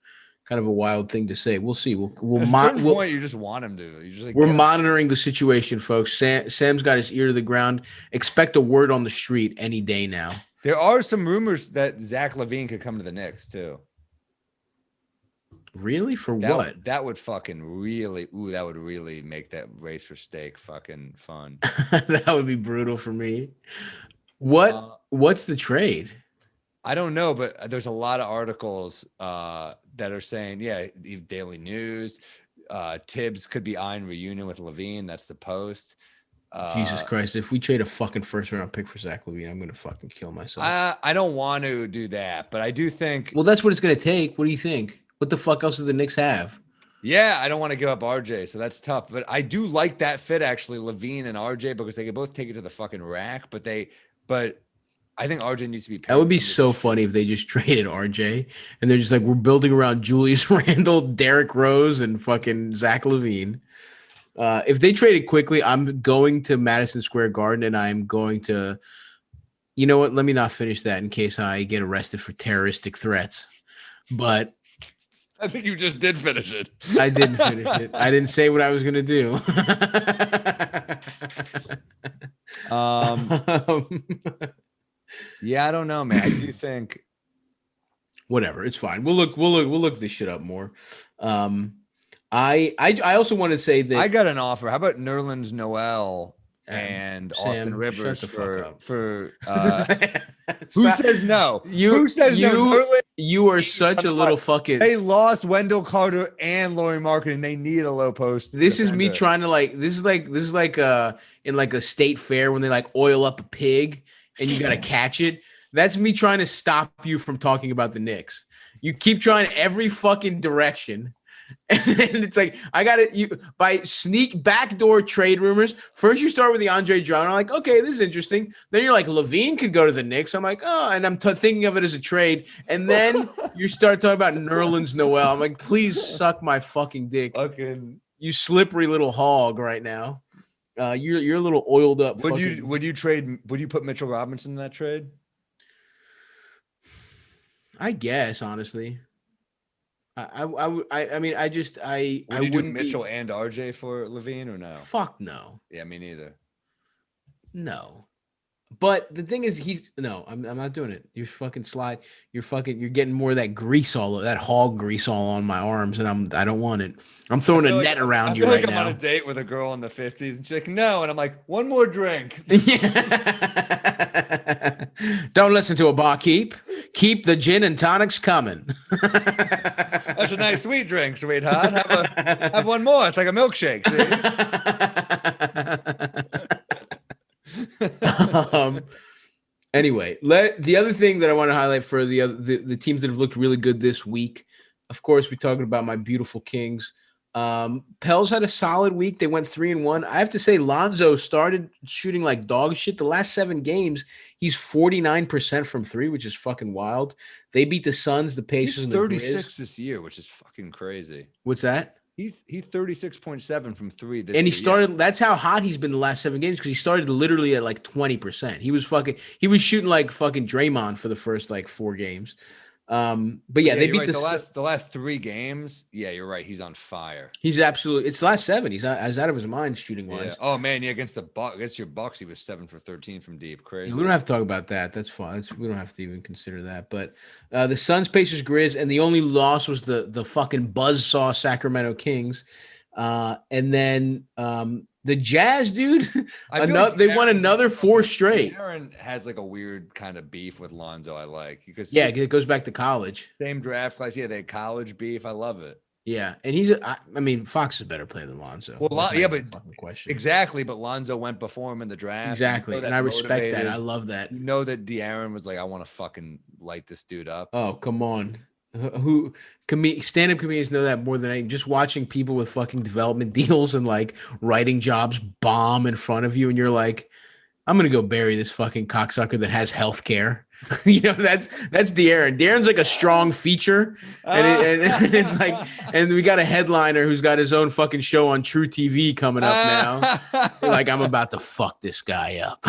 kind of a wild thing to say. We'll see. At a certain point, you just want him to. We're monitoring the situation, folks. Sam's got his ear to the ground. Expect a word on the street any day now. There are some rumors that Zach Lavine could come to the Knicks too. Really? For what? That would fucking really, that would really make that race for steak fucking fun. That would be brutal for me. What's the trade? I don't know, but there's a lot of articles that are saying, Daily News, Tibbs could be eyeing reunion with Lavine. That's the Post. Jesus Christ. If we trade a fucking first round pick for Zach Lavine, I'm going to fucking kill myself. I don't want to do that, but I do think. Well, that's what it's going to take. What do you think? What the fuck else do the Knicks have? Yeah, I don't want to give up RJ, so that's tough. But I do like that fit, actually, Lavine and RJ, because they can both take it to the fucking rack. But I think RJ needs to be. That would be so funny if they just traded RJ and they're just like, we're building around Julius Randle, Derrick Rose, and fucking Zach Lavine. If they traded quickly, I'm going to Madison Square Garden and I'm going to, you know what? Let me not finish that in case I get arrested for terroristic threats. But I think you just did finish it. I didn't finish it. I didn't say what I was going to do. Yeah, I don't know, man. I do think whatever. It's fine. We'll look this shit up more. I also want to say that I got an offer. How about Nerlens Noel and Austin Rivers for who says no? Who says no? You are such a little fucking. They lost Wendell Carter and Lauri Markkanen, and they need a low post. This is me trying to this is like in like a state fair when they like oil up a pig and you got to catch it. That's me trying to stop you from talking about the Knicks. You keep trying every fucking direction. And it's like, I got it. By sneak backdoor trade rumors. First, you start with the Andre Drummond. I'm like, okay, this is interesting. Then you're like, Lavine could go to the Knicks. I'm like, oh, and I'm thinking of it as a trade. And then you start talking about Nerlens Noel. I'm like, please suck my fucking dick. You slippery little hog right now. You're a little oiled up. Would you put Mitchell Robinson in that trade? I guess, honestly. I wouldn't do Mitchell and RJ for Lavine or no? Fuck no. Yeah, me neither. No. But the thing is, I'm not doing it. You're fucking slide. You're getting more of that grease that hog grease all on my arms, and I don't want it. I'm throwing a net around you right now. I'm on a date with a girl in the 50s, and she's like, no, and I'm like, one more drink. Don't listen to a barkeep. Keep the gin and tonics coming. That's a nice sweet drink, sweetheart. Have one more. It's like a milkshake. Anyway, the other thing that I want to highlight for the teams that have looked really good this week, of course, we're talking about my beautiful Kings. Pels had a solid week. They went 3-1. I have to say, Lonzo started shooting like dog shit. The last 7 games, he's 49% from 3, which is fucking wild. They beat the Suns, the Pacers, he's and the 36 this year, which is fucking crazy. What's that? He's 36.7 from 3 this and he year. started. That's how hot he's been the last 7 games because he started literally at like 20%. He was shooting like fucking Draymond for the first like 4 games. But yeah, they beat the last 3 games. Yeah, you're right. He's on fire. He's absolutely. It's the last 7. He's out of his mind shooting wise. Yeah. Oh man, yeah. Against your Bucks, he was 7 for 13 from deep. Crazy. We don't have to talk about that. That's fine. We don't have to even consider that. But the Suns, Pacers, Grizz, and the only loss was the fucking buzzsaw Sacramento Kings. And then the Jazz, dude. They won another 4 straight. Aaron has like a weird kind of beef with Lonzo. I like because it goes back to college. Same draft class. Yeah, they had college beef. I love it. Yeah, and Fox is a better player than Lonzo. Well, exactly. But Lonzo went before him in the draft. Exactly, and I respect that. I love that. You know that De'Aaron was like, I want to fucking light this dude up. Oh, come on. Stand-up comedians know that more than anything. Just watching people with fucking development deals and like writing jobs bomb in front of you, and you're like, I'm gonna go bury this fucking cocksucker that has health care. That's De'Aaron. De'Aaron's like a strong feature, and it's like, and we got a headliner who's got his own fucking show on True TV coming up now. Like, I'm about to fuck this guy up.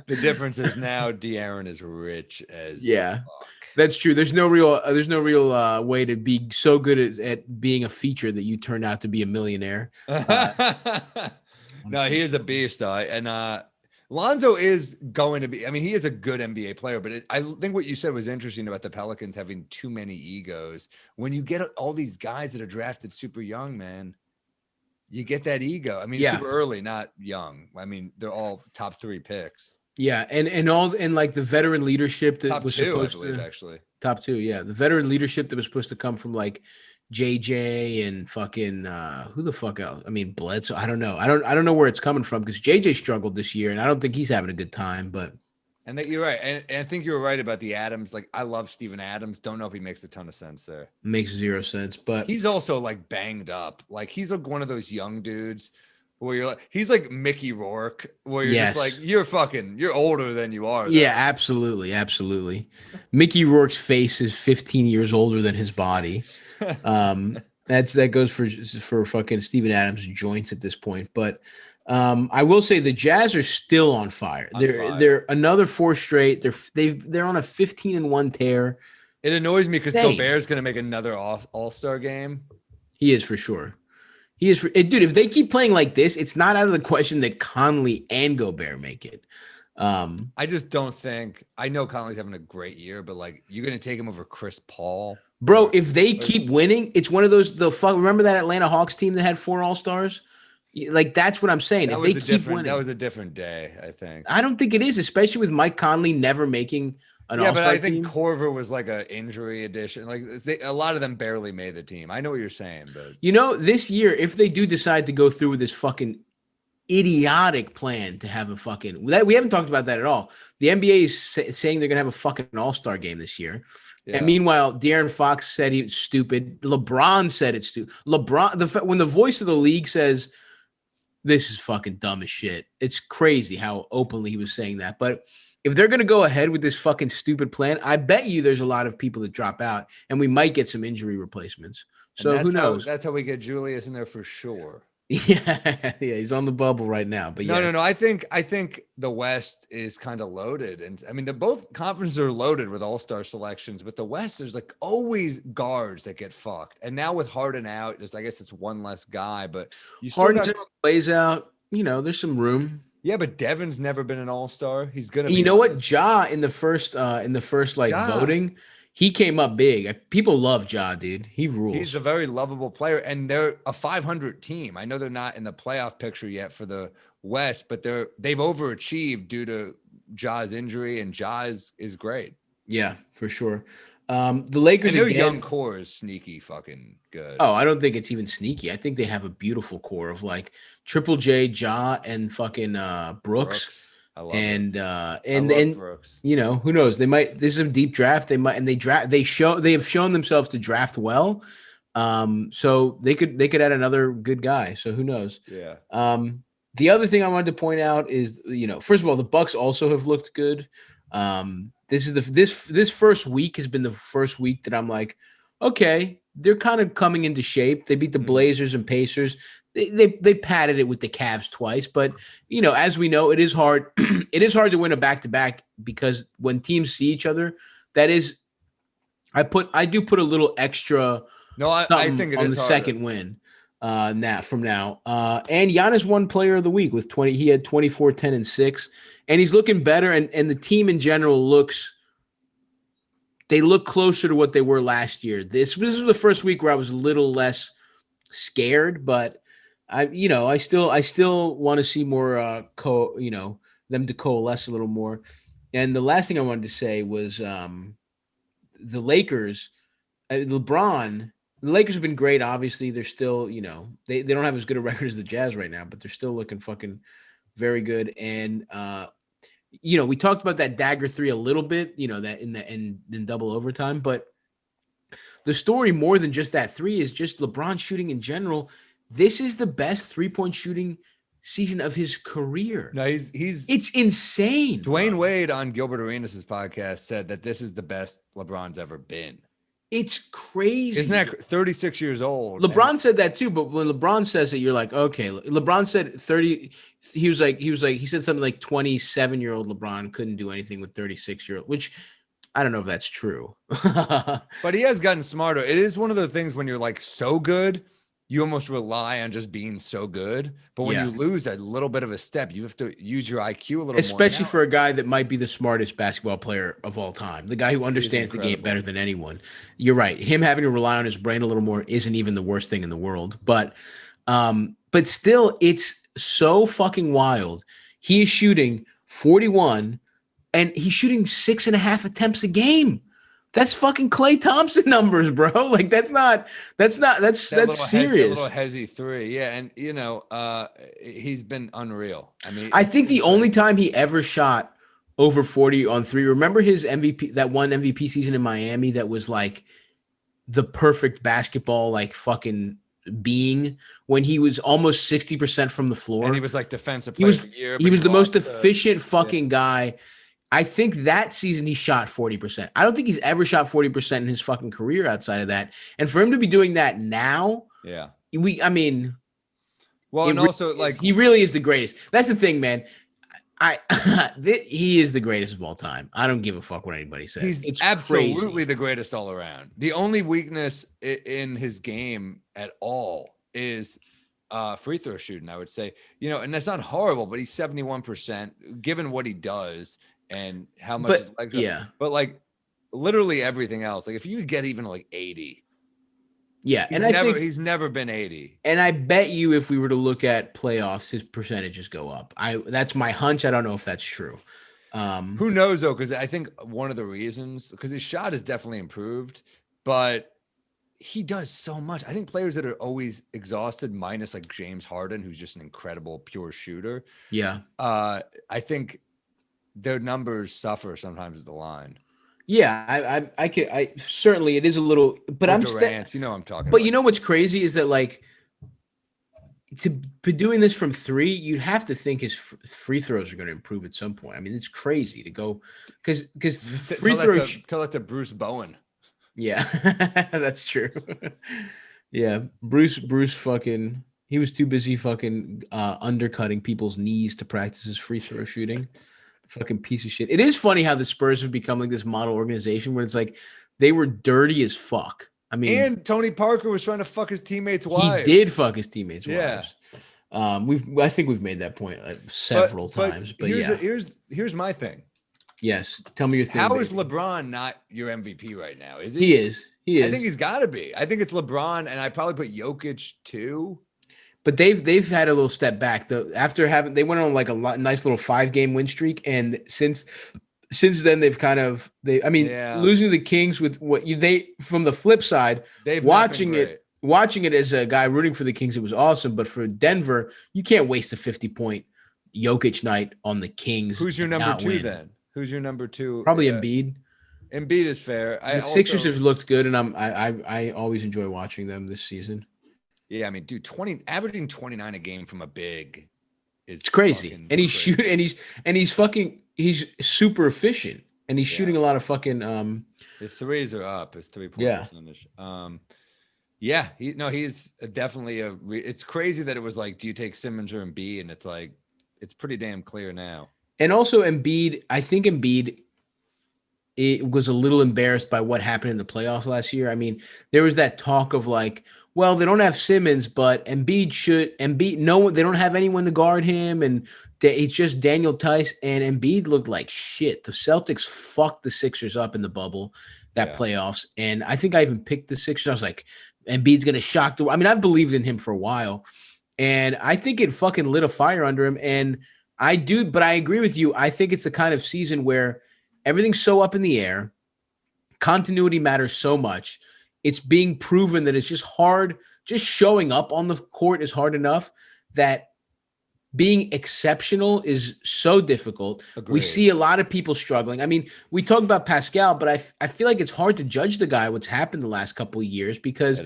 The difference is now De'Aaron is rich as fuck. That's true. There's no real way to be so good at being a feature that you turn out to be a millionaire. No, he is a beast, though. And Lonzo is going to be, he is a good NBA player, but I think what you said was interesting about the Pelicans having too many egos. When you get all these guys that are drafted super young, man, you get that ego. Super early, not young. They're all top 3 picks. Yeah, and like the veteran leadership that top was 2, supposed I believe, to actually. Top 2, yeah. The veteran leadership that was supposed to come from like JJ and fucking who the fuck else? Bledsoe. I don't know. I don't know where it's coming from because JJ struggled this year, and I don't think he's having a good time. But you're right, and I think you're right about the Adams. Like, I love Steven Adams. Don't know if he makes a ton of sense there. Makes 0 sense, but he's also like banged up. Like, he's like one of those young dudes where you're like, he's like Mickey Rourke, where you're just like, you're older than you are. Though. Yeah, absolutely. Mickey Rourke's face is 15 years older than his body. That goes for fucking Steven Adams joints at this point. But I will say the Jazz are still on fire. They're another 4 straight. They're on a 15-1 tear. It annoys me because Gobert's going to make another All-Star game. He is for sure. Dude, if they keep playing like this, it's not out of the question that Conley and Gobert make it. I just don't think. I know Conley's having a great year, but like, you're going to take him over Chris Paul. Bro, if they keep winning, it's one of those remember that Atlanta Hawks team that had 4 All-Stars? Like, that's what I'm saying. If they keep winning. That was a different day, I think. I don't think it is, especially with Mike Conley never making an All-Star team. Yeah, but I think Korver was like an injury addition. Like, a lot of them barely made the team. I know what you're saying, but this year, if they do decide to go through with this fucking idiotic plan to have a fucking we haven't talked about that at all. The NBA is saying they're gonna have a fucking All-Star game this year. Yeah. And meanwhile, De'Aaron Fox said he's stupid. LeBron said it's stupid. When the voice of the league says this is fucking dumb as shit, it's crazy how openly he was saying that. But if they're going to go ahead with this fucking stupid plan, I bet you there's a lot of people that drop out, and we might get some injury replacements. So who knows? That's how we get Julius in there for sure. Yeah, he's on the bubble right now. But no. I think the West is kind of loaded, and the both conferences are loaded with all-star selections. But the West, there's like always guards that get fucked, and now with Harden out, I guess it's one less guy. But Harden plays out. There's some room. Yeah, but Devin's never been an all-star. He's gonna. You know what? Ja in the first like Ja. voting, he came up big. People love Ja, dude. He rules. He's a very lovable player, and they're a 500 team. I know they're not in the playoff picture yet for the West, but they've overachieved due to Ja's injury, and Ja is great. Yeah, for sure. The Lakers and their again, young core is sneaky fucking good. Oh, I don't think it's even sneaky. I think they have a beautiful core of like Triple J, Ja, and fucking Brooks. I love and it. and Brooks. You know, who knows? They might. This is a deep draft. They might, and they have shown themselves to draft well. So they could add another good guy. So who knows? Yeah. The other thing I wanted to point out is, first of all, the Bucks also have looked good. This is this first week has been the first week that I'm like, okay, they're kind of coming into shape. They beat the Blazers and Pacers. They patted it with the Cavs twice, but as we know, it is hard. It is hard to win a back-to-back because when teams see each other, that is, I do put a little extra. No, I think it on is the harder. second win. And Giannis won player of the week with 20. He had 24, 10, and 6, and he's looking better. And the team in general they look closer to what they were last year. This was the first week where I was a little less scared, but I still want to see more them to coalesce a little more. And the last thing I wanted to say was the Lakers, LeBron. The Lakers have been great. Obviously, they're still, they don't have as good a record as the Jazz right now, but they're still looking fucking very good. And we talked about that dagger 3 a little bit, that in double overtime, but the story more than just that 3 is just LeBron shooting in general. This is the best 3-point shooting season of his career. No, it's insane. Dwayne Wade on Gilbert Arenas' podcast said that this is the best LeBron's ever been. It's crazy. Isn't that 36 years old? LeBron said that too, but when LeBron says it, you're like, okay. LeBron said 30. He said something like 27-year-old LeBron couldn't do anything with 36-year-old, which I don't know if that's true. But he has gotten smarter. It is one of the things when you're like so good, you almost rely on just being so good. But when you lose a little bit of a step, you have to use your IQ a little more. Especially for a guy that might be the smartest basketball player of all time, the guy who understands the game better than anyone. You're right. Him having to rely on his brain a little more isn't even the worst thing in the world. But still, it's so fucking wild. He is shooting 41, and he's shooting 6.5 attempts a game. That's fucking Klay Thompson numbers, bro. Like that's serious. A little hezzy 3. Yeah. And he's been unreal. I mean, I think the only time he ever shot over 40 on 3, remember his MVP, that one MVP season in Miami that was like the perfect basketball, like fucking being, when he was almost 60% from the floor. And he was like defensive player of the year. He was the most efficient fucking guy. I think that season he shot 40%. I don't think he's ever shot 40% in his fucking career outside of that. And for him to be doing that now, and also like he really is the greatest. That's the thing, man. He is the greatest of all time. I don't give a fuck what anybody says. It's absolutely the greatest all around. The only weakness in his game at all is free throw shooting, I would say. And that's not horrible, but he's 71% given what he does. And how much his legs are. But like literally everything else, like if you get even like 80, he's never been 80. And I bet you if we were to look at playoffs, his percentages go up. That's my hunch. I don't know if that's true. Who knows though? Because I think one of the reasons, because his shot is definitely improved, but he does so much. I think players that are always exhausted, minus like James Harden, who's just an incredible pure shooter. Yeah. I think their numbers suffer sometimes at the line. Yeah, I certainly it is a little, but I'm Durant, I'm talking. But about. What's crazy is that like to be doing this from 3, you'd have to think his free throws are going to improve at some point. I mean, it's crazy to go because free throws. Tell it to Bruce Bowen. Yeah, that's true. Yeah, Bruce fucking. He was too busy fucking undercutting people's knees to practice his free throw shooting. Fucking piece of shit. It is funny how the Spurs have become like this model organization where it's like they were dirty as fuck. I mean, and Tony Parker was trying to fuck his teammates' wives. He did fuck his teammates' wives. I think we've made that point several times. But here's my thing. Yes, tell me your thing. How is baby. LeBron not your MVP right now? Is He is. He is. I think he's got to be. I think it's LeBron, and I probably put Jokic too. But they've had a little step back. They went on like a nice little 5-game win streak, and since then they've losing to the Kings with from the flip side, watching it as a guy rooting for the Kings, it was awesome. But for Denver, you can't waste a 50-point Jokic night on the Kings. Who's your number two then? Who's your number two? Probably Embiid. Embiid is fair. The Sixers have looked good, and I always enjoy watching them this season. Yeah, I mean, dude, averaging 29 a game from a big is crazy. And he's shooting, and he's super efficient, and he's shooting a lot of fucking his threes are up. His 3-point percentage. He's definitely it's crazy that it was like, do you take Simmons or Embiid? And it's like, it's pretty damn clear now. And also Embiid, I think Embiid was a little embarrassed by what happened in the playoffs last year. I mean, there was that talk of like, well, they don't have Simmons, but they don't have anyone to guard him, and it's just Daniel Tice, and Embiid looked like shit. The Celtics fucked the Sixers up in the bubble, playoffs, and I think I even picked the Sixers. I was like, Embiid's going to shock the – I mean, I've believed in him for a while, and I think it fucking lit a fire under him, and I do, but I agree with you. I think it's the kind of season where everything's so up in the air. Continuity matters so much. It's being proven that it's just hard. Just showing up on the court is hard enough that being exceptional is so difficult. Agreed. We see a lot of people struggling. I mean, we talk about Pascal, but I feel like it's hard to judge the guy what's happened the last couple of years because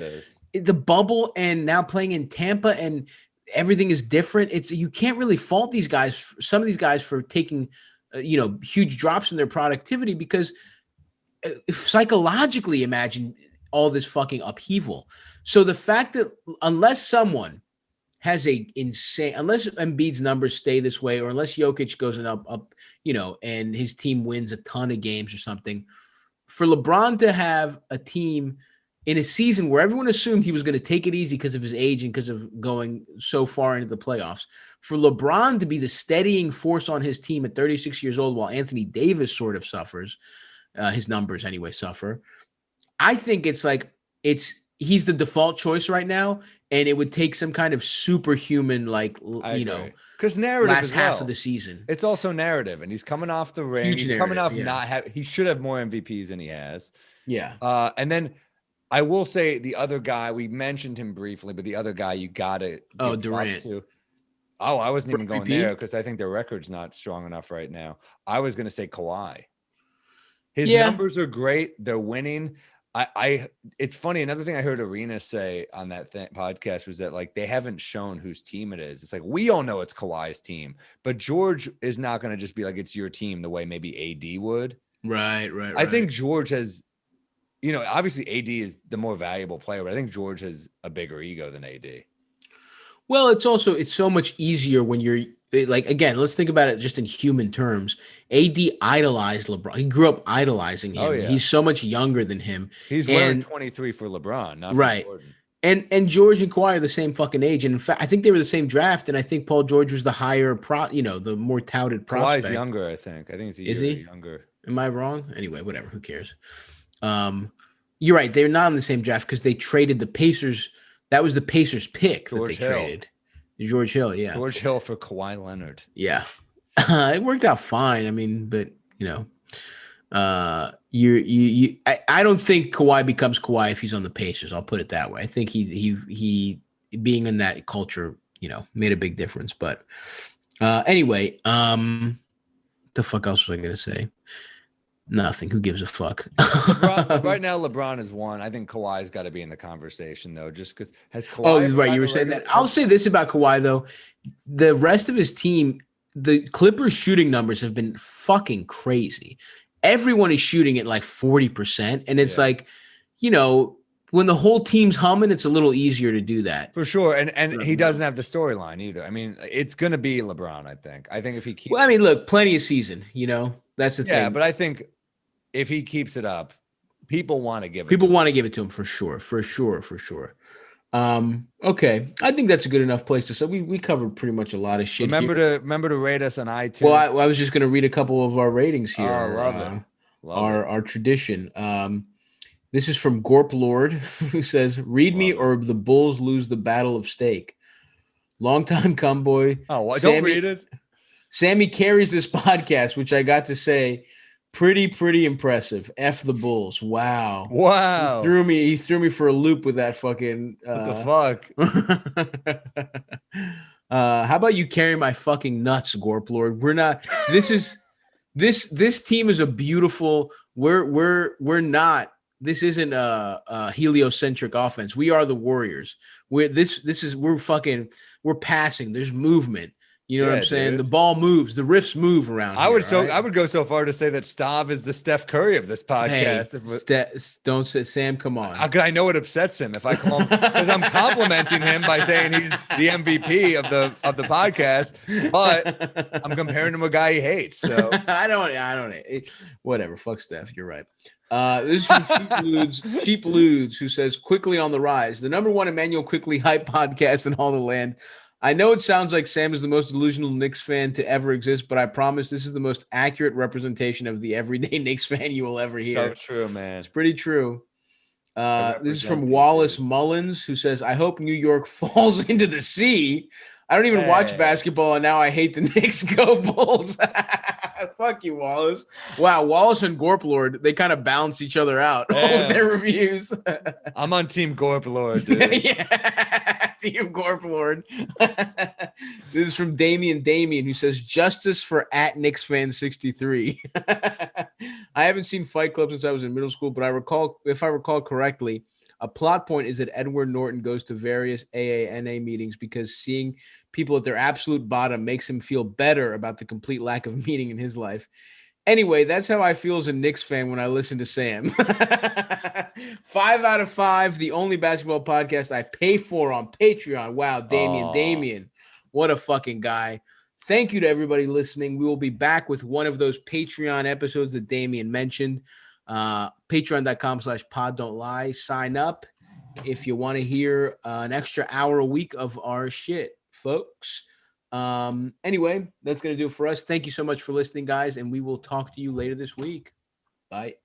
the bubble and now playing in Tampa and everything is different. You can't really fault these guys, some of these guys, for taking huge drops in their productivity because psychologically, imagine all this fucking upheaval. So the fact that unless someone has unless Embiid's numbers stay this way, or unless Jokic goes up, and his team wins a ton of games or something, for LeBron to have a team in a season where everyone assumed he was going to take it easy because of his age and because of going so far into the playoffs, for LeBron to be the steadying force on his team at 36 years old while Anthony Davis sort of suffers, his numbers anyway suffer, I think he's the default choice right now, and it would take some kind of superhuman, because narrative last half of the season. It's also narrative, and he's coming off the ring. He's coming off he should have more MVPs than he has. Yeah. And then I will say the other guy, we mentioned him briefly, but the other guy you gotta Durant. Oh, I wasn't even going there because I think their record's not strong enough right now. I was gonna say Kawhi. His numbers are great. They're winning. It's funny. Another thing I heard Arena say on that podcast was that like they haven't shown whose team it is. It's like we all know it's Kawhi's team, but George is not going to just be like it's your team the way maybe AD would. Right. I think George has, obviously AD is the more valuable player, but I think George has a bigger ego than AD. Well, it's so much easier when you're like, again, let's think about it just in human terms. AD idolized LeBron. He grew up idolizing him. Oh, yeah. He's so much younger than him. He's wearing 23 for LeBron, not for Jordan. And George and Kawhi are the same fucking age. And in fact, I think they were the same draft. And I think Paul George was the higher the more touted prospect. Kawhi's younger, I think. I think he's a year younger. Am I wrong? Anyway, whatever. Who cares? You're right. They're not in the same draft because they traded the Pacers. That was the Pacers pick George Hill. Traded. George Hill, yeah. George Hill for Kawhi Leonard. Yeah. It worked out fine. I mean, but I don't think Kawhi becomes Kawhi if he's on the Pacers. I'll put it that way. I think he being in that culture, made a big difference. But anyway, the fuck else was I gonna say? Nothing. Who gives a fuck? Right now, LeBron is one. I think Kawhi's got to be in the conversation, though, just because has Kawhi. Oh, right. You were saying that. I'll say this about Kawhi, though. The rest of his team, the Clippers shooting numbers have been fucking crazy. Everyone is shooting at like 40%. And it's like, when the whole team's humming, it's a little easier to do that. For sure. And he doesn't have the storyline either. I mean, it's going to be LeBron, I think. I think if he keeps. Well, I mean, look, plenty of season, that's the thing. Yeah, but I think if he keeps it up, people want to give it. People want to give it to him for sure. Okay. I think that's a good enough place to. So we covered pretty much a lot of shit. Remember to rate us on iTunes. Well, I was just going to read a couple of our ratings here. Oh, love it. Love our tradition. This is from Gorp Lord, who says, "Read me, or the Bulls lose the battle of steak." Longtime cumboy. Oh, don't read it. Sammy carries this podcast, which I got to say, pretty impressive. F the Bulls. Wow. He threw me for a loop with that fucking. What the fuck? How about you carry my fucking nuts, Gorp Lord? We're not. This team is a beautiful. We're not. This isn't a heliocentric offense. We are the Warriors. We're passing. There's movement. You know what I'm saying? Dude. The ball moves. The riffs move around. I would go so far to say that Stav is the Steph Curry of this podcast. Hey, don't say Sam. Come on. I know it upsets him if I call him, because I'm complimenting him by saying he's the MVP of the podcast, but I'm comparing him to a guy he hates. So I don't. Whatever. Fuck Steph. You're right. This is from Cheap Ludes, who says, "Quickly on the rise, the number one Emmanuel Quickly hype podcast in all the land. I know it sounds like Sam is the most delusional Knicks fan to ever exist, but I promise this is the most accurate representation of the everyday Knicks fan you will ever hear." So true, man. It's pretty true. This is from Wallace Mullins, who says, "I hope New York falls into the sea. I don't even watch basketball, and now I hate the Knicks. Go Bulls." Fuck you, Wallace. Wow, Wallace and Gorp Lord, they kind of balance each other out with their reviews. I'm on Team Gorp Lord, dude. Yeah, Team Gorp Lord. This is from Damien, who says, "Justice for @KnicksFan63." I haven't seen Fight Club since I was in middle school, but if I recall correctly, a plot point is that Edward Norton goes to various AANA meetings because seeing people at their absolute bottom makes him feel better about the complete lack of meaning in his life. Anyway, that's how I feel as a Knicks fan when I listen to Sam. 5 out of 5, the only basketball podcast I pay for on Patreon. Wow, Damien. What a fucking guy. Thank you to everybody listening. We will be back with one of those Patreon episodes that Damien mentioned. Patreon.com/poddon'tlie. Sign up if you want to hear an extra hour a week of our shit, folks. Anyway, that's going to do it for us. Thank you so much for listening, guys, and we will talk to you later this week. Bye.